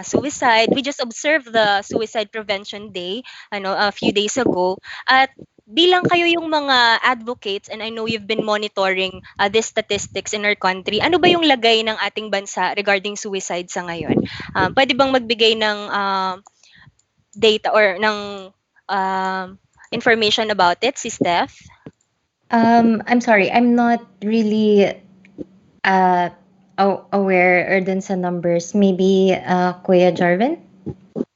[SPEAKER 2] suicide. We just observed the Suicide Prevention Day a few days ago at bilang kayo yung mga advocates and I know you've been monitoring these statistics in our country, ano ba yung lagay ng ating bansa regarding suicide sa ngayon? Pwede bang magbigay ng data or ng information about it, si Steph?
[SPEAKER 5] I'm sorry, I'm not really aware or dun sa numbers. Maybe Kuya Jarvin?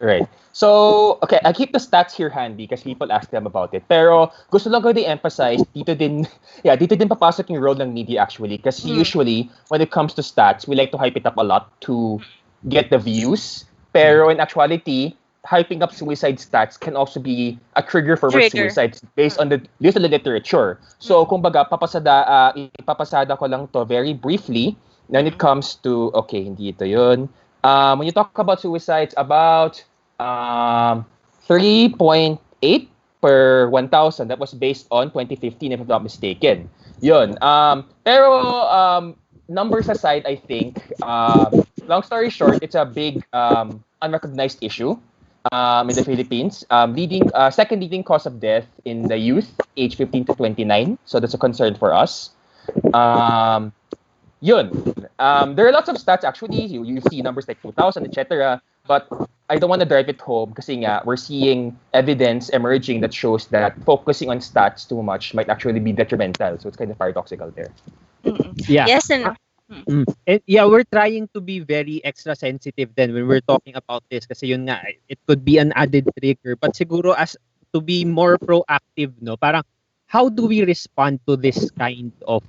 [SPEAKER 4] Right. So, okay, I keep the stats here handy because people ask them about it. Pero gusto lang ko i-emphasize, dito din papasok yung role ng media actually. Kasi usually, when it comes to stats, we like to hype it up a lot to get the views. Pero in actuality, hyping up suicide stats can also be a trigger for more suicides based on the literature. So, kumbaga, ipapasada ko lang to very briefly when it comes to, okay, hindi ito yun. When you talk about suicides, about 3.8 per 1,000. That was based on 2015, if I'm not mistaken. Yun. Pero numbers aside, I think, long story short, it's a big unrecognized issue in the Philippines. Second leading cause of death in the youth, age 15 to 29. So that's a concern for us. Yun. There are lots of stats actually. You see numbers like 2,000, etc. But I don't want to drive it home kasi nga we're seeing evidence emerging that shows that focusing on stats too much might actually be detrimental. So it's kind of paradoxical there.
[SPEAKER 1] Yeah.
[SPEAKER 2] Yes and no.
[SPEAKER 1] And yeah, we're trying to be very extra sensitive then when we're talking about this kasi yun nga, it could be an added trigger. But siguro as to be more proactive, no? Parang how do we respond to this kind of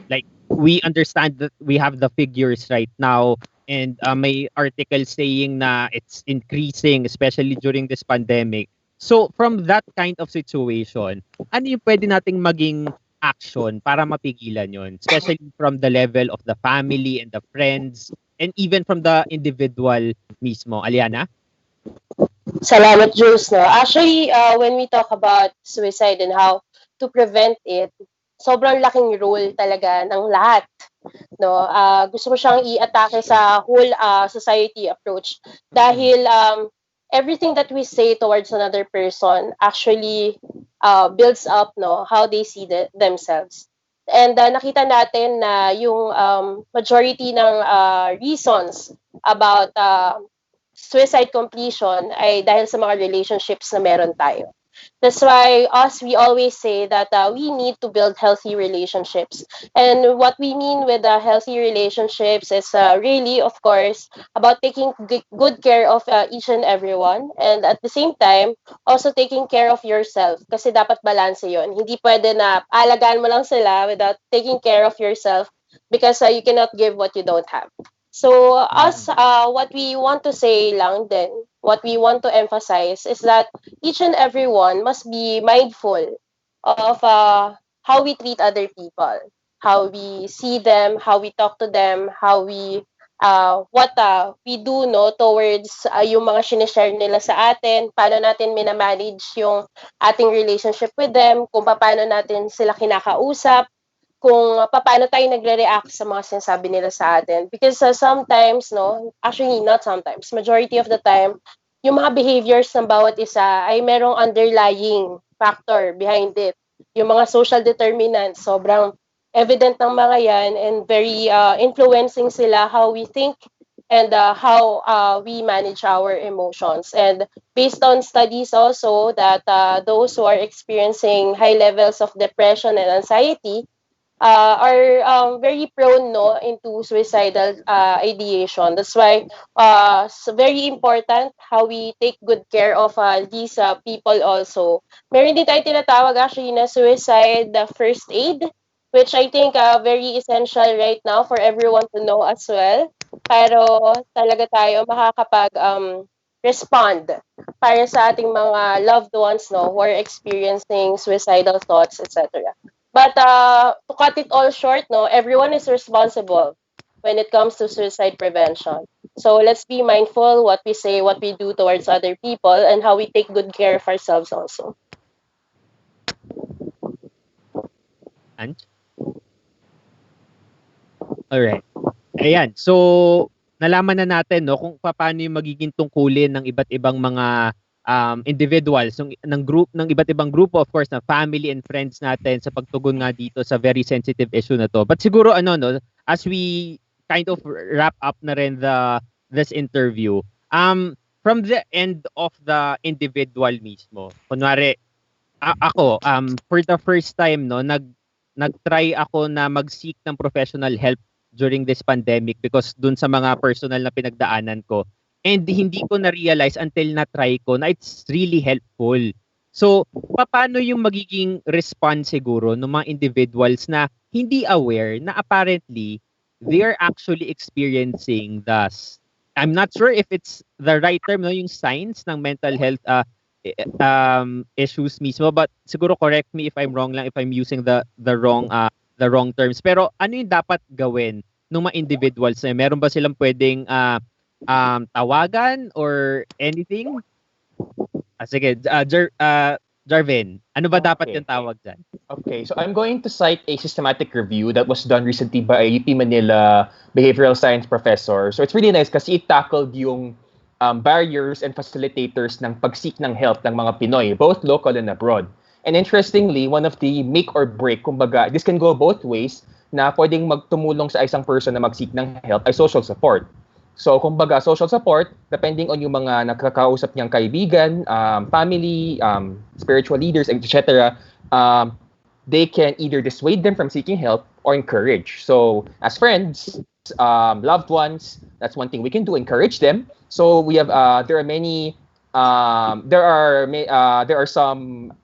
[SPEAKER 1] like we understand that we have the figures right now and may article saying na it's increasing especially during this pandemic. So from that kind of situation, ano yung pwede nating maging action para mapigilan yon, especially from the level of the family and the friends and even from the individual mismo? Alyannah?
[SPEAKER 3] Salamat, Jules. No? Actually, when we talk about suicide and how to prevent it, sobrang laking role talaga ng lahat. No? Gusto ko siyang i-atake sa whole society approach dahil everything that we say towards another person actually builds up how they see themselves. And nakita natin na yung majority ng reasons about suicide completion ay dahil sa mga relationships na meron tayo. That's why we always say that we need to build healthy relationships. And what we mean with healthy relationships is really, of course, about taking good care of each and everyone. And at the same time, also taking care of yourself. Kasi dapat balance yun. Hindi pwede na alagaan mo lang sila without taking care of yourself because you cannot give what you don't have. So what we want to say lang din, what we want to emphasize is that each and every one must be mindful of how we treat other people, how we see them, how we talk to them, how we what we do towards yung mga sinishare nila sa atin, paano natin minamanage yung ating relationship with them, kung paano natin sila kinakausap, kung paano tayo nagre-react sa mga sinasabi nila sa atin. Because sometimes, actually not sometimes, majority of the time, yung mga behaviors ng bawat isa ay merong underlying factor behind it. Yung mga social determinants, sobrang evident ng mga yan and very influencing sila how we think and how we manage our emotions. And based on studies also that those who are experiencing high levels of depression and anxiety are very prone into suicidal ideation. That's why it's very important how we take good care of these people also. Meron din tayo tinatawag actually na suicide first aid, which I think very essential right now for everyone to know as well. Pero talaga tayo makakapag respond para sa ating mga loved ones who are experiencing suicidal thoughts, etc. But to cut it all short, everyone is responsible when it comes to suicide prevention. So let's be mindful what we say, what we do towards other people, and how we take good care of ourselves also.
[SPEAKER 1] And? Alright. Ayan. So, nalaman na natin kung paano yung magiging tungkulin ng iba't ibang mga individuals ng iba't ibang grupo, of course, na family and friends natin sa pagtugon nga dito sa very sensitive issue na to. But siguro as we kind of wrap up na rin this interview, from the end of the individual mismo, kunwari ako for the first time nag-try ako na mag-seek ng professional help during this pandemic because dun sa mga personal na pinagdaanan ko. And hindi ko na-realize until na-try ko na it's really helpful. So, paano yung magiging response siguro ng mga individuals na hindi aware na apparently they are actually experiencing I'm not sure if it's the right term, yung signs ng mental health issues mismo, but siguro correct me if I'm wrong lang, if I'm using the wrong terms. Pero ano yung dapat gawin ng mga individuals na meron ba silang pwedeng tawagan or anything? Sige, Jarvin, ano ba dapat yung tawag dyan?
[SPEAKER 4] Okay, so I'm going to cite a systematic review that was done recently by a UP Manila behavioral science professor. So it's really nice kasi it tackled yung barriers and facilitators ng pag-seek ng help ng mga Pinoy, both local and abroad. And interestingly, one of the make or break, kumbaga, this can go both ways, na pwedeng magtumulong sa isang person na mag-seek ng help ay social support. So, kumbaga, social support, depending on yung mga nakakausap niyang kaibigan, family, spiritual leaders, etc., they can either dissuade them from seeking help or encourage. So, as friends, loved ones, that's one thing we can do, encourage them. So, we have, there are many, there are some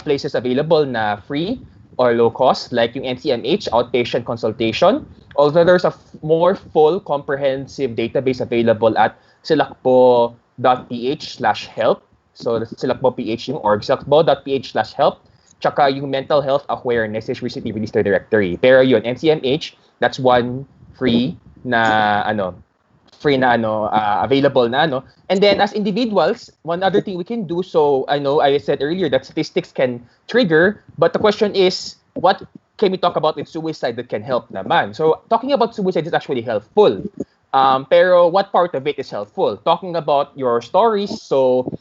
[SPEAKER 4] places available na free or low cost, like yung NCMH, outpatient consultation. Although there's a more full, comprehensive database available at 𝗁𝗏𝗆h/help. So, 𝗁𝗏PH yung org, 𝗁𝗏PH/help. Tsaka yung mental health awareness is recently released their directory. Pero yun, NCMH, that's one free na available na And then as individuals, one other thing we can do, so I know I said earlier that statistics can trigger, but the question is, what can we talk about with suicide that can help naman? So talking about suicide is actually helpful. Pero what part of it is helpful? Talking about your stories, so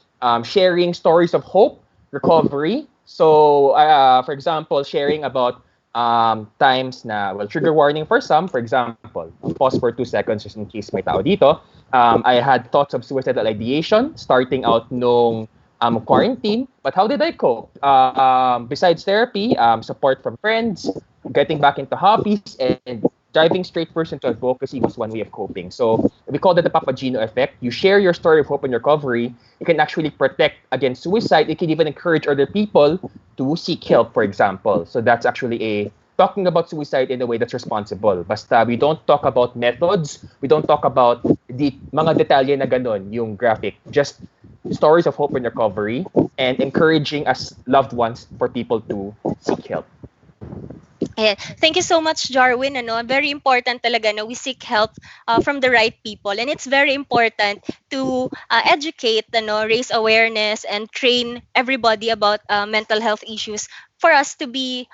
[SPEAKER 4] sharing stories of hope, recovery. So for example, sharing about times na, well, trigger warning for some, for example, pause for 2 seconds just in case may tao dito. I had thoughts of suicidal ideation starting out nung quarantine, but how did I cope? Besides therapy, support from friends, getting back into hobbies, and diving straight first into advocacy was one way of coping. So we call that the Papagino effect. You share your story of hope and recovery. It can actually protect against suicide. It can even encourage other people to seek help, for example. So that's actually talking about suicide in a way that's responsible. Basta we don't talk about methods. We don't talk about mga detalye na ganon, yung graphic. Just stories of hope and recovery and encouraging as loved ones for people to seek help.
[SPEAKER 2] Yeah. Thank you so much, Jarvin. Very important talaga na we seek help from the right people. And it's very important to educate, raise awareness, and train everybody about mental health issues for us to be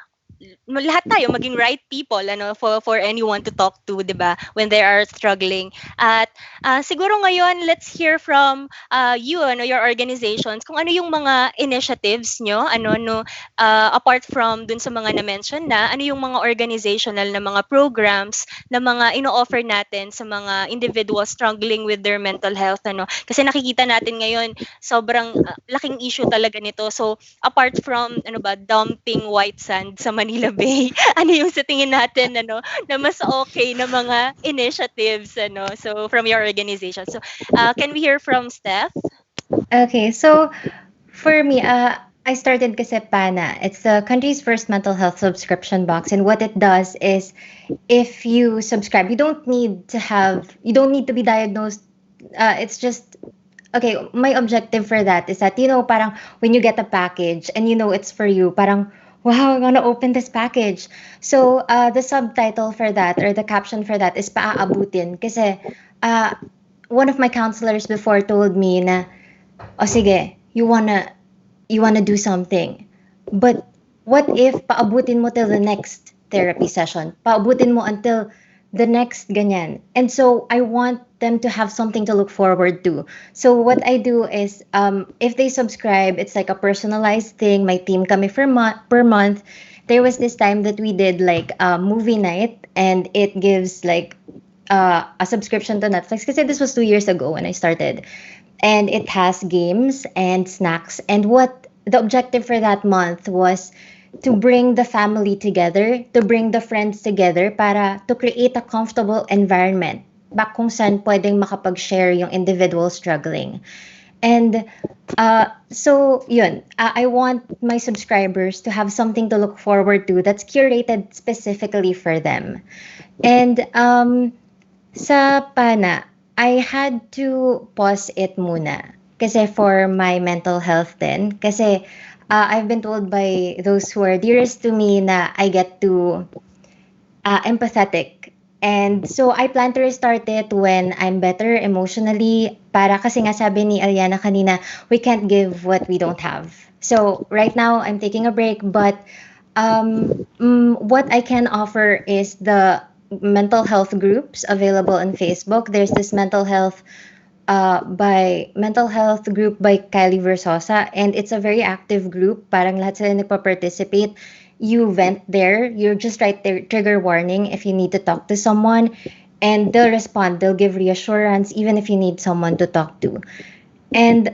[SPEAKER 2] lahat tayo maging right people for anyone to talk to, 'di ba, when they are struggling. At siguro ngayon let's hear from you, your organizations, kung ano yung mga initiatives nyo, apart from dun sa mga na-mention na, ano yung mga organizational na mga programs na mga ino-offer natin sa mga individuals struggling with their mental health, kasi nakikita natin ngayon sobrang laking issue talaga nito. So apart from dumping white sand sa Manila Bay, ano yung sa tingin natin na mas okay na mga initiatives so from your organization? So can we hear from Steph?
[SPEAKER 5] Okay, so for me, I started kasi Pana. It's the country's first mental health subscription box, and what it does is, if you subscribe, you don't need to be diagnosed. It's just okay. My objective for that is that parang when you get a package and it's for you, parang wow, I'm gonna open this package. So the subtitle for that, or the caption for that, is Paaabutin. Kasi one of my counselors before told me na, oh sige, you wanna do something, but what if paabutin mo till the next therapy session? Paabutin mo until the next ganyan. And so I want them to have something to look forward to. So what I do is, if they subscribe, it's like a personalized thing. My team kami per month. There was this time that we did like a movie night, and it gives like a subscription to Netflix. Kasi this was 2 years ago when I started. And it has games and snacks. And what the objective for that month was to bring the family together, to bring the friends together, para to create a comfortable environment kung saan pwedeng makapag-share yung individual struggling. And so yun, I want my subscribers to have something to look forward to that's curated specifically for them. And sa Pana, I had to pause it muna kasi for my mental health din. Kasi I've been told by those who are dearest to me na I get too empathetic. And so I plan to restart it when I'm better emotionally. Para kasi nga sabi ni Alyannah kanina, we can't give what we don't have. So right now I'm taking a break, but what I can offer is the mental health groups available on Facebook. There's this mental health group by 𝘁𝗵𝗆𝗆, and it's a very active group. Parang lahat sila nagpa-participate. you vent there. You just write their trigger warning if you need to talk to someone, and they'll respond. They'll give reassurance even if you need someone to talk to. And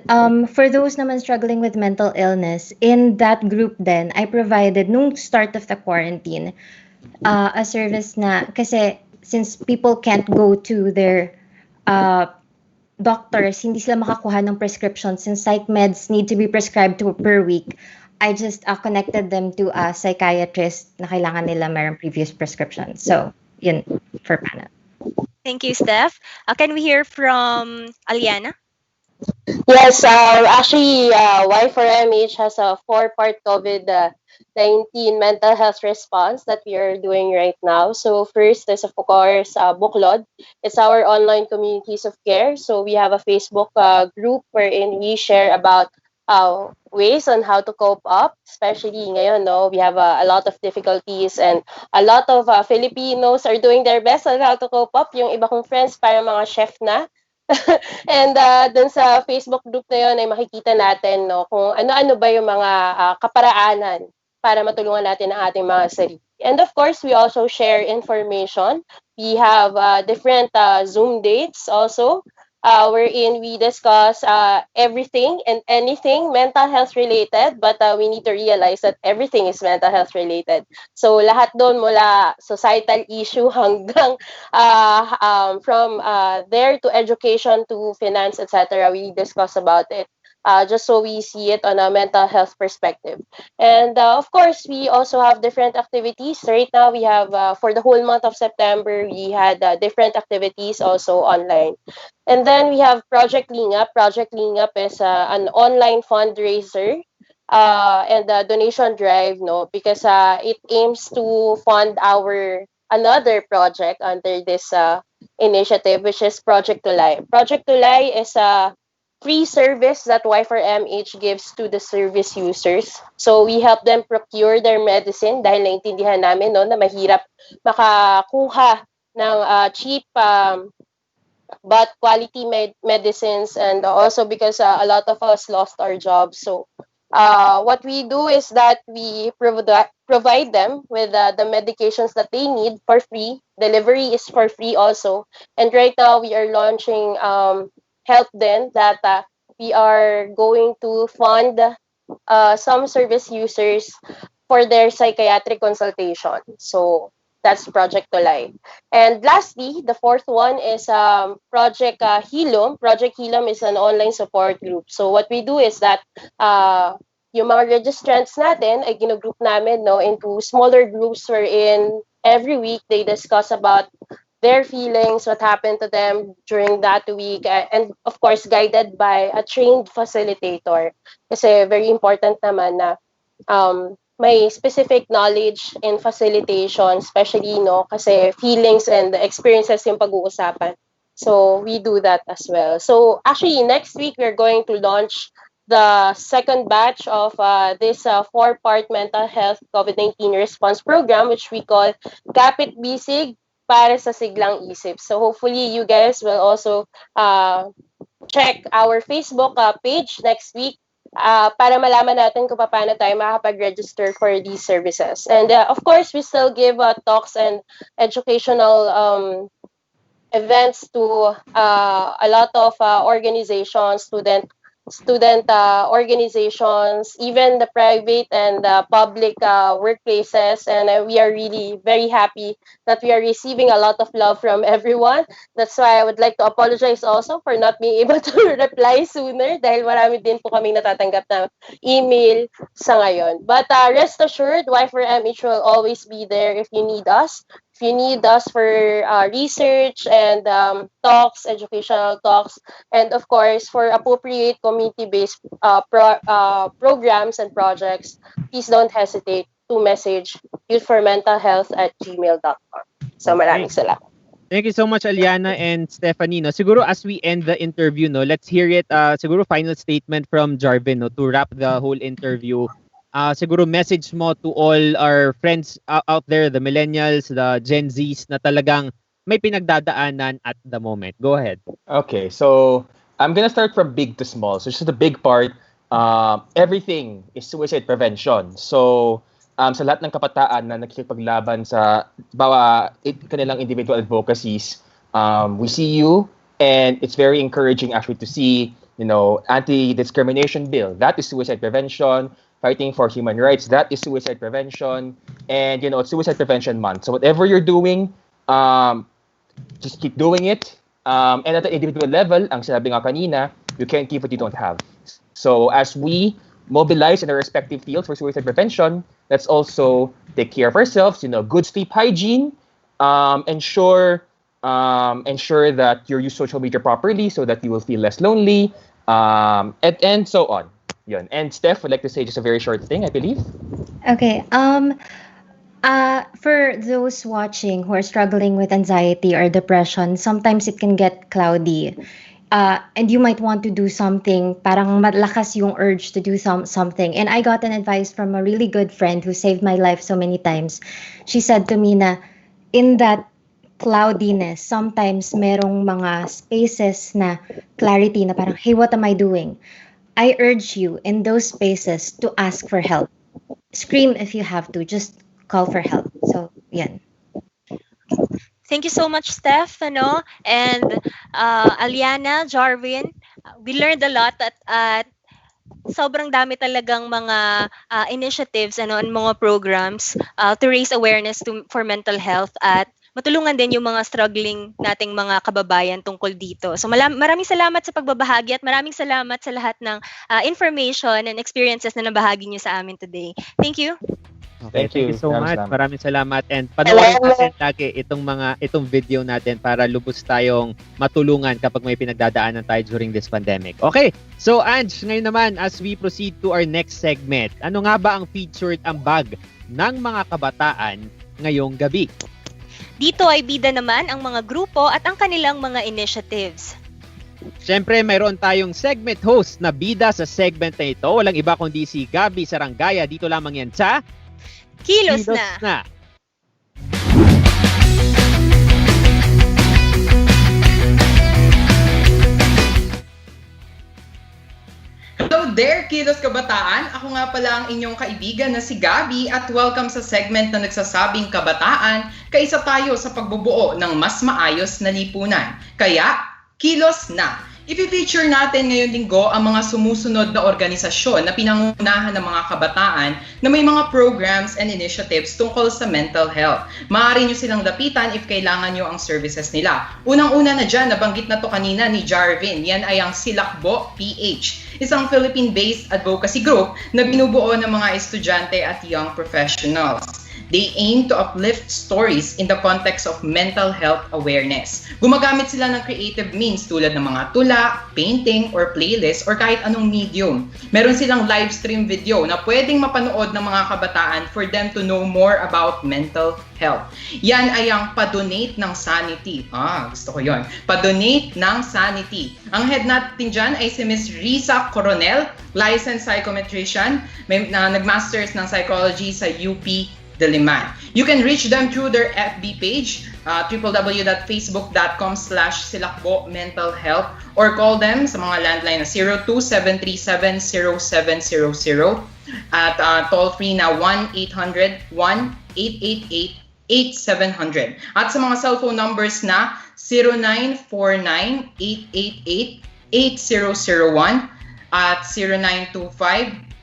[SPEAKER 5] for those naman struggling with mental illness, in that group then, I provided, nung start of the quarantine, a service na, kasi since people can't go to their uh, doctors, hindi sila makakuha ng prescription since psych meds need to be prescribed per week. I just connected them to a psychiatrist na kailangan nila mayroong previous prescription. So, yun for Pana.
[SPEAKER 2] Thank you, Steph. Can we hear from Alyannah?
[SPEAKER 3] Yes, actually, Y4MH has a 4-part COVID-19 mental health response that we are doing right now. So first is, of course, Buklod. It's our online communities of care. So we have a Facebook group wherein we share about ways on how to cope up, especially ngayon, no, we have a lot of difficulties and a lot of Filipinos are doing their best on how to cope up. Yung iba kong friends, parang mga chef na. And dun sa Facebook group na yun ay makikita natin, no, kung ano-ano ba yung mga kaparaanan para matulungan natin ang ating mga sarili. And of course, we also share information. We have different Zoom dates also, wherein we discuss everything and anything mental health related, but we need to realize that everything is mental health related. So lahat doon mula societal issue hanggang from there to education to finance, etc. We discuss about it. Just so we see it on a mental health perspective. And of course, we also have different activities. Right now, we have, for the whole month of September, we had different activities also online. And then we have Project Lingap. Project Lingap is an online fundraiser and a donation drive, no, because it aims to fund our another project under this initiative, which is Project Tulay. Project Tulay is a free service that Y4MH gives to the service users. So we help them procure their medicine dahil naintindihan namin, no, na mahirap makakuha ng cheap but quality medicines, and also because a lot of us lost our jobs. So what we do is that we provide them with the medications that they need for free. Delivery is for free also. And right now we are launching Help Then, that we are going to fund some service users for their psychiatric consultation. So that's Project Tulay. And lastly, the fourth one is Project 𝗁𝗏𝗄𝗏. Project 𝗁𝗏𝗄𝗏 is an online support group. So what we do is that yung mga registrants natin ay ginugroup namin, no, into smaller groups wherein every week they discuss about their feelings, what happened to them during that week, and of course, guided by a trained facilitator. Kasi very important naman na may specific knowledge in facilitation, especially, no, kasi feelings and experiences yung pag-uusapan. So we do that as well. So actually, next week, we're going to launch the second batch of this 4-part mental health COVID-19 response program, which we call Kapit Bisig para sa Siglang Isip. So hopefully you guys will also check our Facebook page next week para malaman natin kung paano tayo makapag-register for these services. And of course, we still give talks and educational events to a lot of organizations, student organizations, even the private and public workplaces. And we are really very happy that we are receiving a lot of love from everyone. That's why I would like to apologize also for not being able to reply sooner dahil marami din po kaming natatanggap na email sa ngayon. But rest assured, Y4MH will always be there if you need us. If you need us for research and talks, educational talks, and of course, for appropriate community-based programs and projects, please don't hesitate to message youthformentalhealth@gmail.com. So maraming salamat.
[SPEAKER 1] Thank you so much, Alyannah and Stephanie. No, siguro as we end the interview, no, let's hear it. Siguro final statement from Jarvin, no, to wrap the whole interview. Siguro message mo to all our friends out there, the millennials, the Gen Zs na talagang may pinagdadaanan at the moment. Go ahead.
[SPEAKER 4] Okay, so I'm gonna start from big to small. So just the big part, everything is suicide prevention. So sa lahat ng kabataan na nakikipaglaban sa kanilang individual advocacies, we see you, and it's very encouraging actually to see, anti-discrimination bill. That is suicide prevention. Fighting for human rights. That is suicide prevention. And, it's Suicide Prevention Month. So whatever you're doing, just keep doing it. And at the individual level, ang sinabi nga kanina, you can't give what you don't have. So as we mobilize in our respective fields for suicide prevention, let's also take care of ourselves, good sleep hygiene, ensure that you use social media properly so that you will feel less lonely, and so on. Yun. And Steph would like to say just a very short thing, I believe.
[SPEAKER 5] Okay. For those watching who are struggling with anxiety or depression, sometimes it can get cloudy. And you might want to do something, parang malakas yung urge to do something. And I got an advice from a really good friend who saved my life so many times. She said to me na, in that cloudiness, sometimes merong mga spaces na clarity na parang, hey, what am I doing? I urge you in those spaces to ask for help. Scream if you have to, just call for help. So, yan.
[SPEAKER 2] Thank you so much, Steph, and Alyannah, Jarvin. We learned a lot at sobrang dami talagang mga initiatives and mga programs to raise awareness for mental health at matulungan din yung mga struggling nating mga kababayan tungkol dito. So maraming salamat sa pagbabahagi at maraming salamat sa lahat ng information and experiences na nabahagi niyo sa amin today. Thank you.
[SPEAKER 1] Okay, thank you so much. Maraming salamat, and panoorin natin lagi itong video natin para lubos tayong matulungan kapag may pinagdadaanan tayo during this pandemic. Okay, so Ange, ngayon naman as we proceed to our next segment, ano nga ba ang featured ambag ng mga kabataan ngayong gabi?
[SPEAKER 2] Dito ay bida naman ang mga grupo at ang kanilang mga initiatives.
[SPEAKER 1] Siyempre, mayroon tayong segment host na bida sa segment na ito. Walang iba kundi si Gabi Sarangaya. Dito lamang yan sa
[SPEAKER 2] Kilos na.
[SPEAKER 6] Hello there, Kilos Kabataan! Ako nga pala ang inyong kaibigan na si Gabi at welcome sa segment na nagsasabing kabataan, kaisa tayo sa pagbubuo ng mas maayos na lipunan. Kaya, Kilos na! Ipi-feature natin ngayong linggo ang mga sumusunod na organisasyon na pinangunahan ng mga kabataan na may mga programs and initiatives tungkol sa mental health. Maaari nyo silang lapitan if kailangan nyo ang services nila. Unang-una na dyan, nabanggit na to kanina ni Jarvin, yan ay ang 𝗁𝗶𝗆𝗆𝗆, isang Philippine-based advocacy group na binubuo ng mga estudyante at young professionals. They aim to uplift stories in the context of mental health awareness. Gumagamit sila ng creative means tulad ng mga tula, painting, or playlist, or kahit anong medium. Meron silang live stream video na pwedeng mapanood ng mga kabataan for them to know more about mental health. Yan ay ang pa-donate ng sanity. Gusto ko yon. Pa-donate ng sanity. Ang head natin dyan ay si Ms. Risa Coronel, licensed psychometrician, nag-masters ng psychology sa UP Diliman. You can reach them through their FB page, www.facebook.com/𝗁𝗶𝗆mentalhealth, or call them sa mga landline na 02-737-0700 at toll-free na 1-800-1888-8700. At sa mga cellphone numbers na 0949-888-8001 at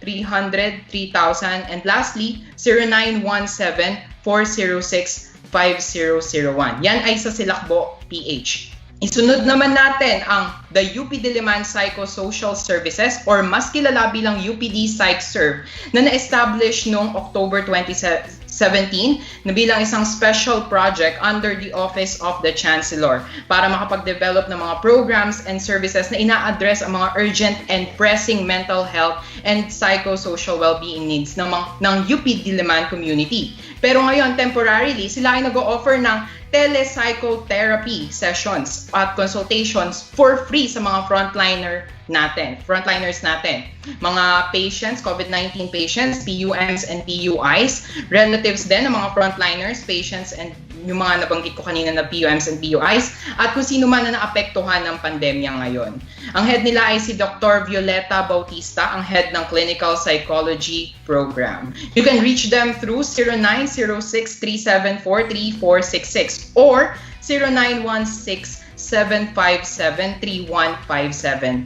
[SPEAKER 6] 0925-300-3000, and lastly 0917-406-5001. Yan ay sa 𝗁𝗶𝗆𝗆. Isunod naman natin ang the UP Diliman Psychosocial Services, or mas kilala bilang UPD PsychServe, na na-establish noong October 2017 na bilang isang special project under the Office of the Chancellor para makapag-develop ng mga programs and services na ina-address ang mga urgent and pressing mental health and psychosocial well-being needs ng UP Diliman community. Pero ngayon, temporarily, sila ay nag-o-offer ng telepsychotherapy sessions at consultations for free sa mga frontliners natin. Mga patients, COVID-19 patients, PUMs and PUIs, relatives din ng mga frontliners, patients and yung mga nabanggit ko kanina na PUMs and PUIs, at kung sino man na naapektuhan ng pandemya ngayon. Ang head nila ay si Dr. 𝗁𝗏𝗏𝗏𝗏𝗏𝗏, ang head ng Clinical Psychology Program. You can reach them through 0906-374-3466 or 0916-757-3157.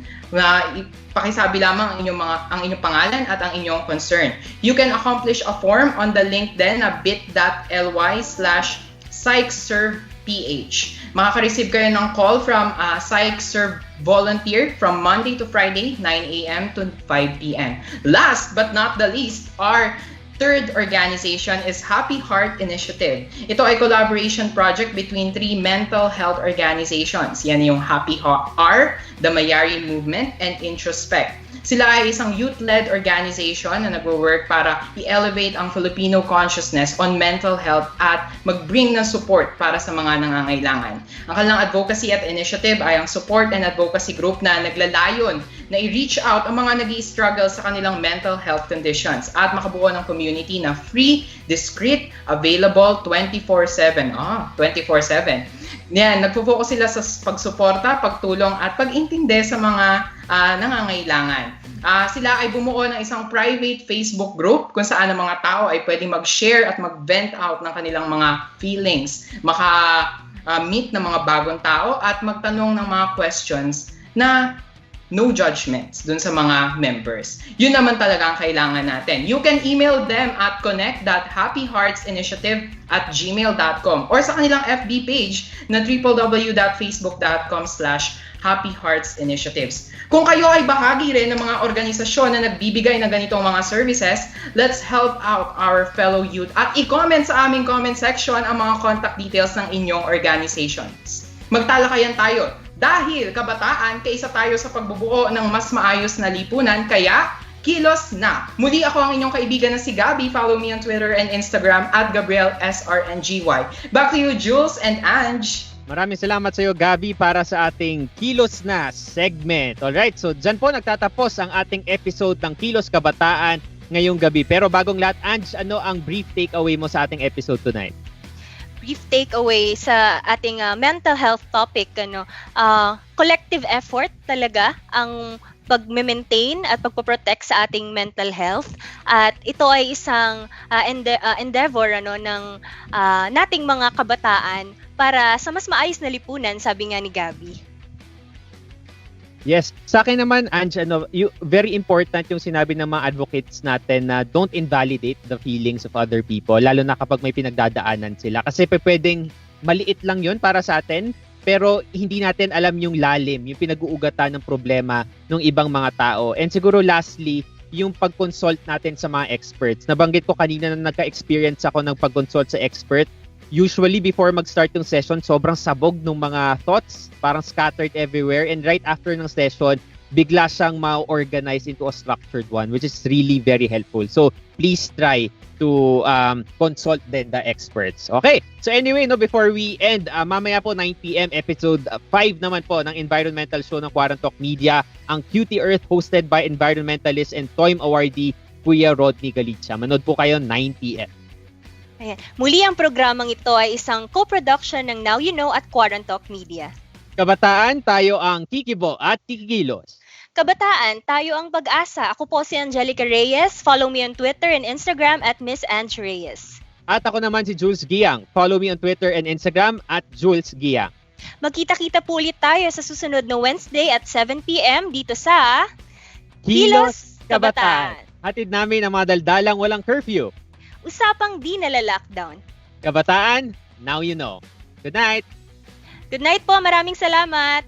[SPEAKER 6] Pakisabi lamang ang inyong pangalan at ang inyong concern. You can accomplish a form on the link din na bit.ly/𝘁𝗴𝘆𝗆𝗆. Makaka-receive kayo ng call from 𝘁𝗴𝗆𝗆𝗆 volunteer from Monday to Friday, 9 a.m. to 5 p.m. Last but not the least, our third organization is Happy Heart Initiative. Ito ay collaboration project between 3 mental health organizations. Yan yung Happy Heart, the Mayari Movement, and Introspect. Sila ay isang youth-led organization na nagwo-work para i-elevate ang Filipino consciousness on mental health at mag-bring ng support para sa mga nangangailangan. Ang kanilang advocacy at initiative ay ang support and advocacy group na naglalayon na i-reach out ang mga nag-i-struggle sa kanilang mental health conditions at makabuo ng community na free, discreet, available 24/7. 24/7. Yan, nagfo-focus sila sa pagsuporta, pagtulong at pag-intindi sa mga nangangailangan. Sila ay bumuo ng isang private Facebook group kung saan ang mga tao ay pwedeng mag-share at mag-vent out ng kanilang mga feelings, maka-meet ng mga bagong tao at magtanong ng mga questions na no judgments dun sa mga members. Yun naman talaga ang kailangan natin. You can email them at connect.happyheartsinitiative@gmail.com or sa kanilang FB page na www.facebook.com/happyheartsinitiatives. Kung kayo ay bahagi rin ng mga organisasyon na nagbibigay ng ganitong mga services, let's help out our fellow youth at i-comment sa aming comment section ang mga contact details ng inyong organizations. Magtalakayan tayo. Dahil kabataan, kaisa tayo sa pagbubuo ng mas maayos na lipunan, kaya kilos na! Muli ako ang inyong kaibigan na si Gabi. Follow me on Twitter and Instagram at @GabrielSRNGY. Back to you, Jules and Ange.
[SPEAKER 1] Maraming salamat sa iyo, Gabi, para sa ating Kilos na segment. Alright, so dyan po nagtatapos ang ating episode ng Kilos Kabataan ngayong gabi. Pero bagong lahat, Ange, ano ang brief takeaway mo sa ating episode tonight?
[SPEAKER 2] Brief takeaway sa ating mental health topic, collective effort talaga ang pag-maintain at pagpo-protect sa ating mental health, at ito ay isang endeavor ng nating mga kabataan para sa mas maayos na lipunan, sabi nga ni Gabi.
[SPEAKER 1] Yes. Sa akin naman, Ange, very important yung sinabi ng mga advocates natin na don't invalidate the feelings of other people, lalo na kapag may pinagdadaanan sila. Kasi pwedeng maliit lang yun para sa atin, pero hindi natin alam yung lalim, yung pinag-uugatan ng problema ng ibang mga tao. And siguro lastly, yung pag-consult natin sa mga experts. Nabanggit ko kanina na nagka-experience ako ng pag-consult sa expert. Usually, before mag-start yung session, sobrang sabog ng mga thoughts, parang scattered everywhere. And right after ng session, bigla siyang ma-organize into a structured one, which is really very helpful. So, please try to consult then the experts. Okay, so anyway, before we end, mamaya po 9 p.m. episode 5 naman po ng environmental show ng Quarantalk Media, ang 𝘁𝗂𝗍𝗆𝗆 hosted by environmentalist and 𝘁𝗨 awardee Kuya Rodney Galicia. Manood po kayo 9 p.m.
[SPEAKER 2] Ayan. Muli, ang programang ito ay isang co-production ng Now You Know at Quarantalk Media.
[SPEAKER 1] Kabataan, tayo ang kikibo at kikikilos.
[SPEAKER 2] Kabataan, tayo ang pag-asa. Ako po si Angelica Reyes. Follow me on Twitter and Instagram at Miss Ange Reyes.
[SPEAKER 1] At ako naman si Jules Giang. Follow me on Twitter and Instagram at Jules Giang.
[SPEAKER 2] Magkita-kita po ulit tayo sa susunod na Wednesday at 7 p.m. dito sa
[SPEAKER 1] Kilos Kabataan. Hatid namin ang mga daldalang walang curfew.
[SPEAKER 2] Usapang di nala-lockdown.
[SPEAKER 1] Kabataan, now you know. Good night!
[SPEAKER 2] Good night po, maraming salamat!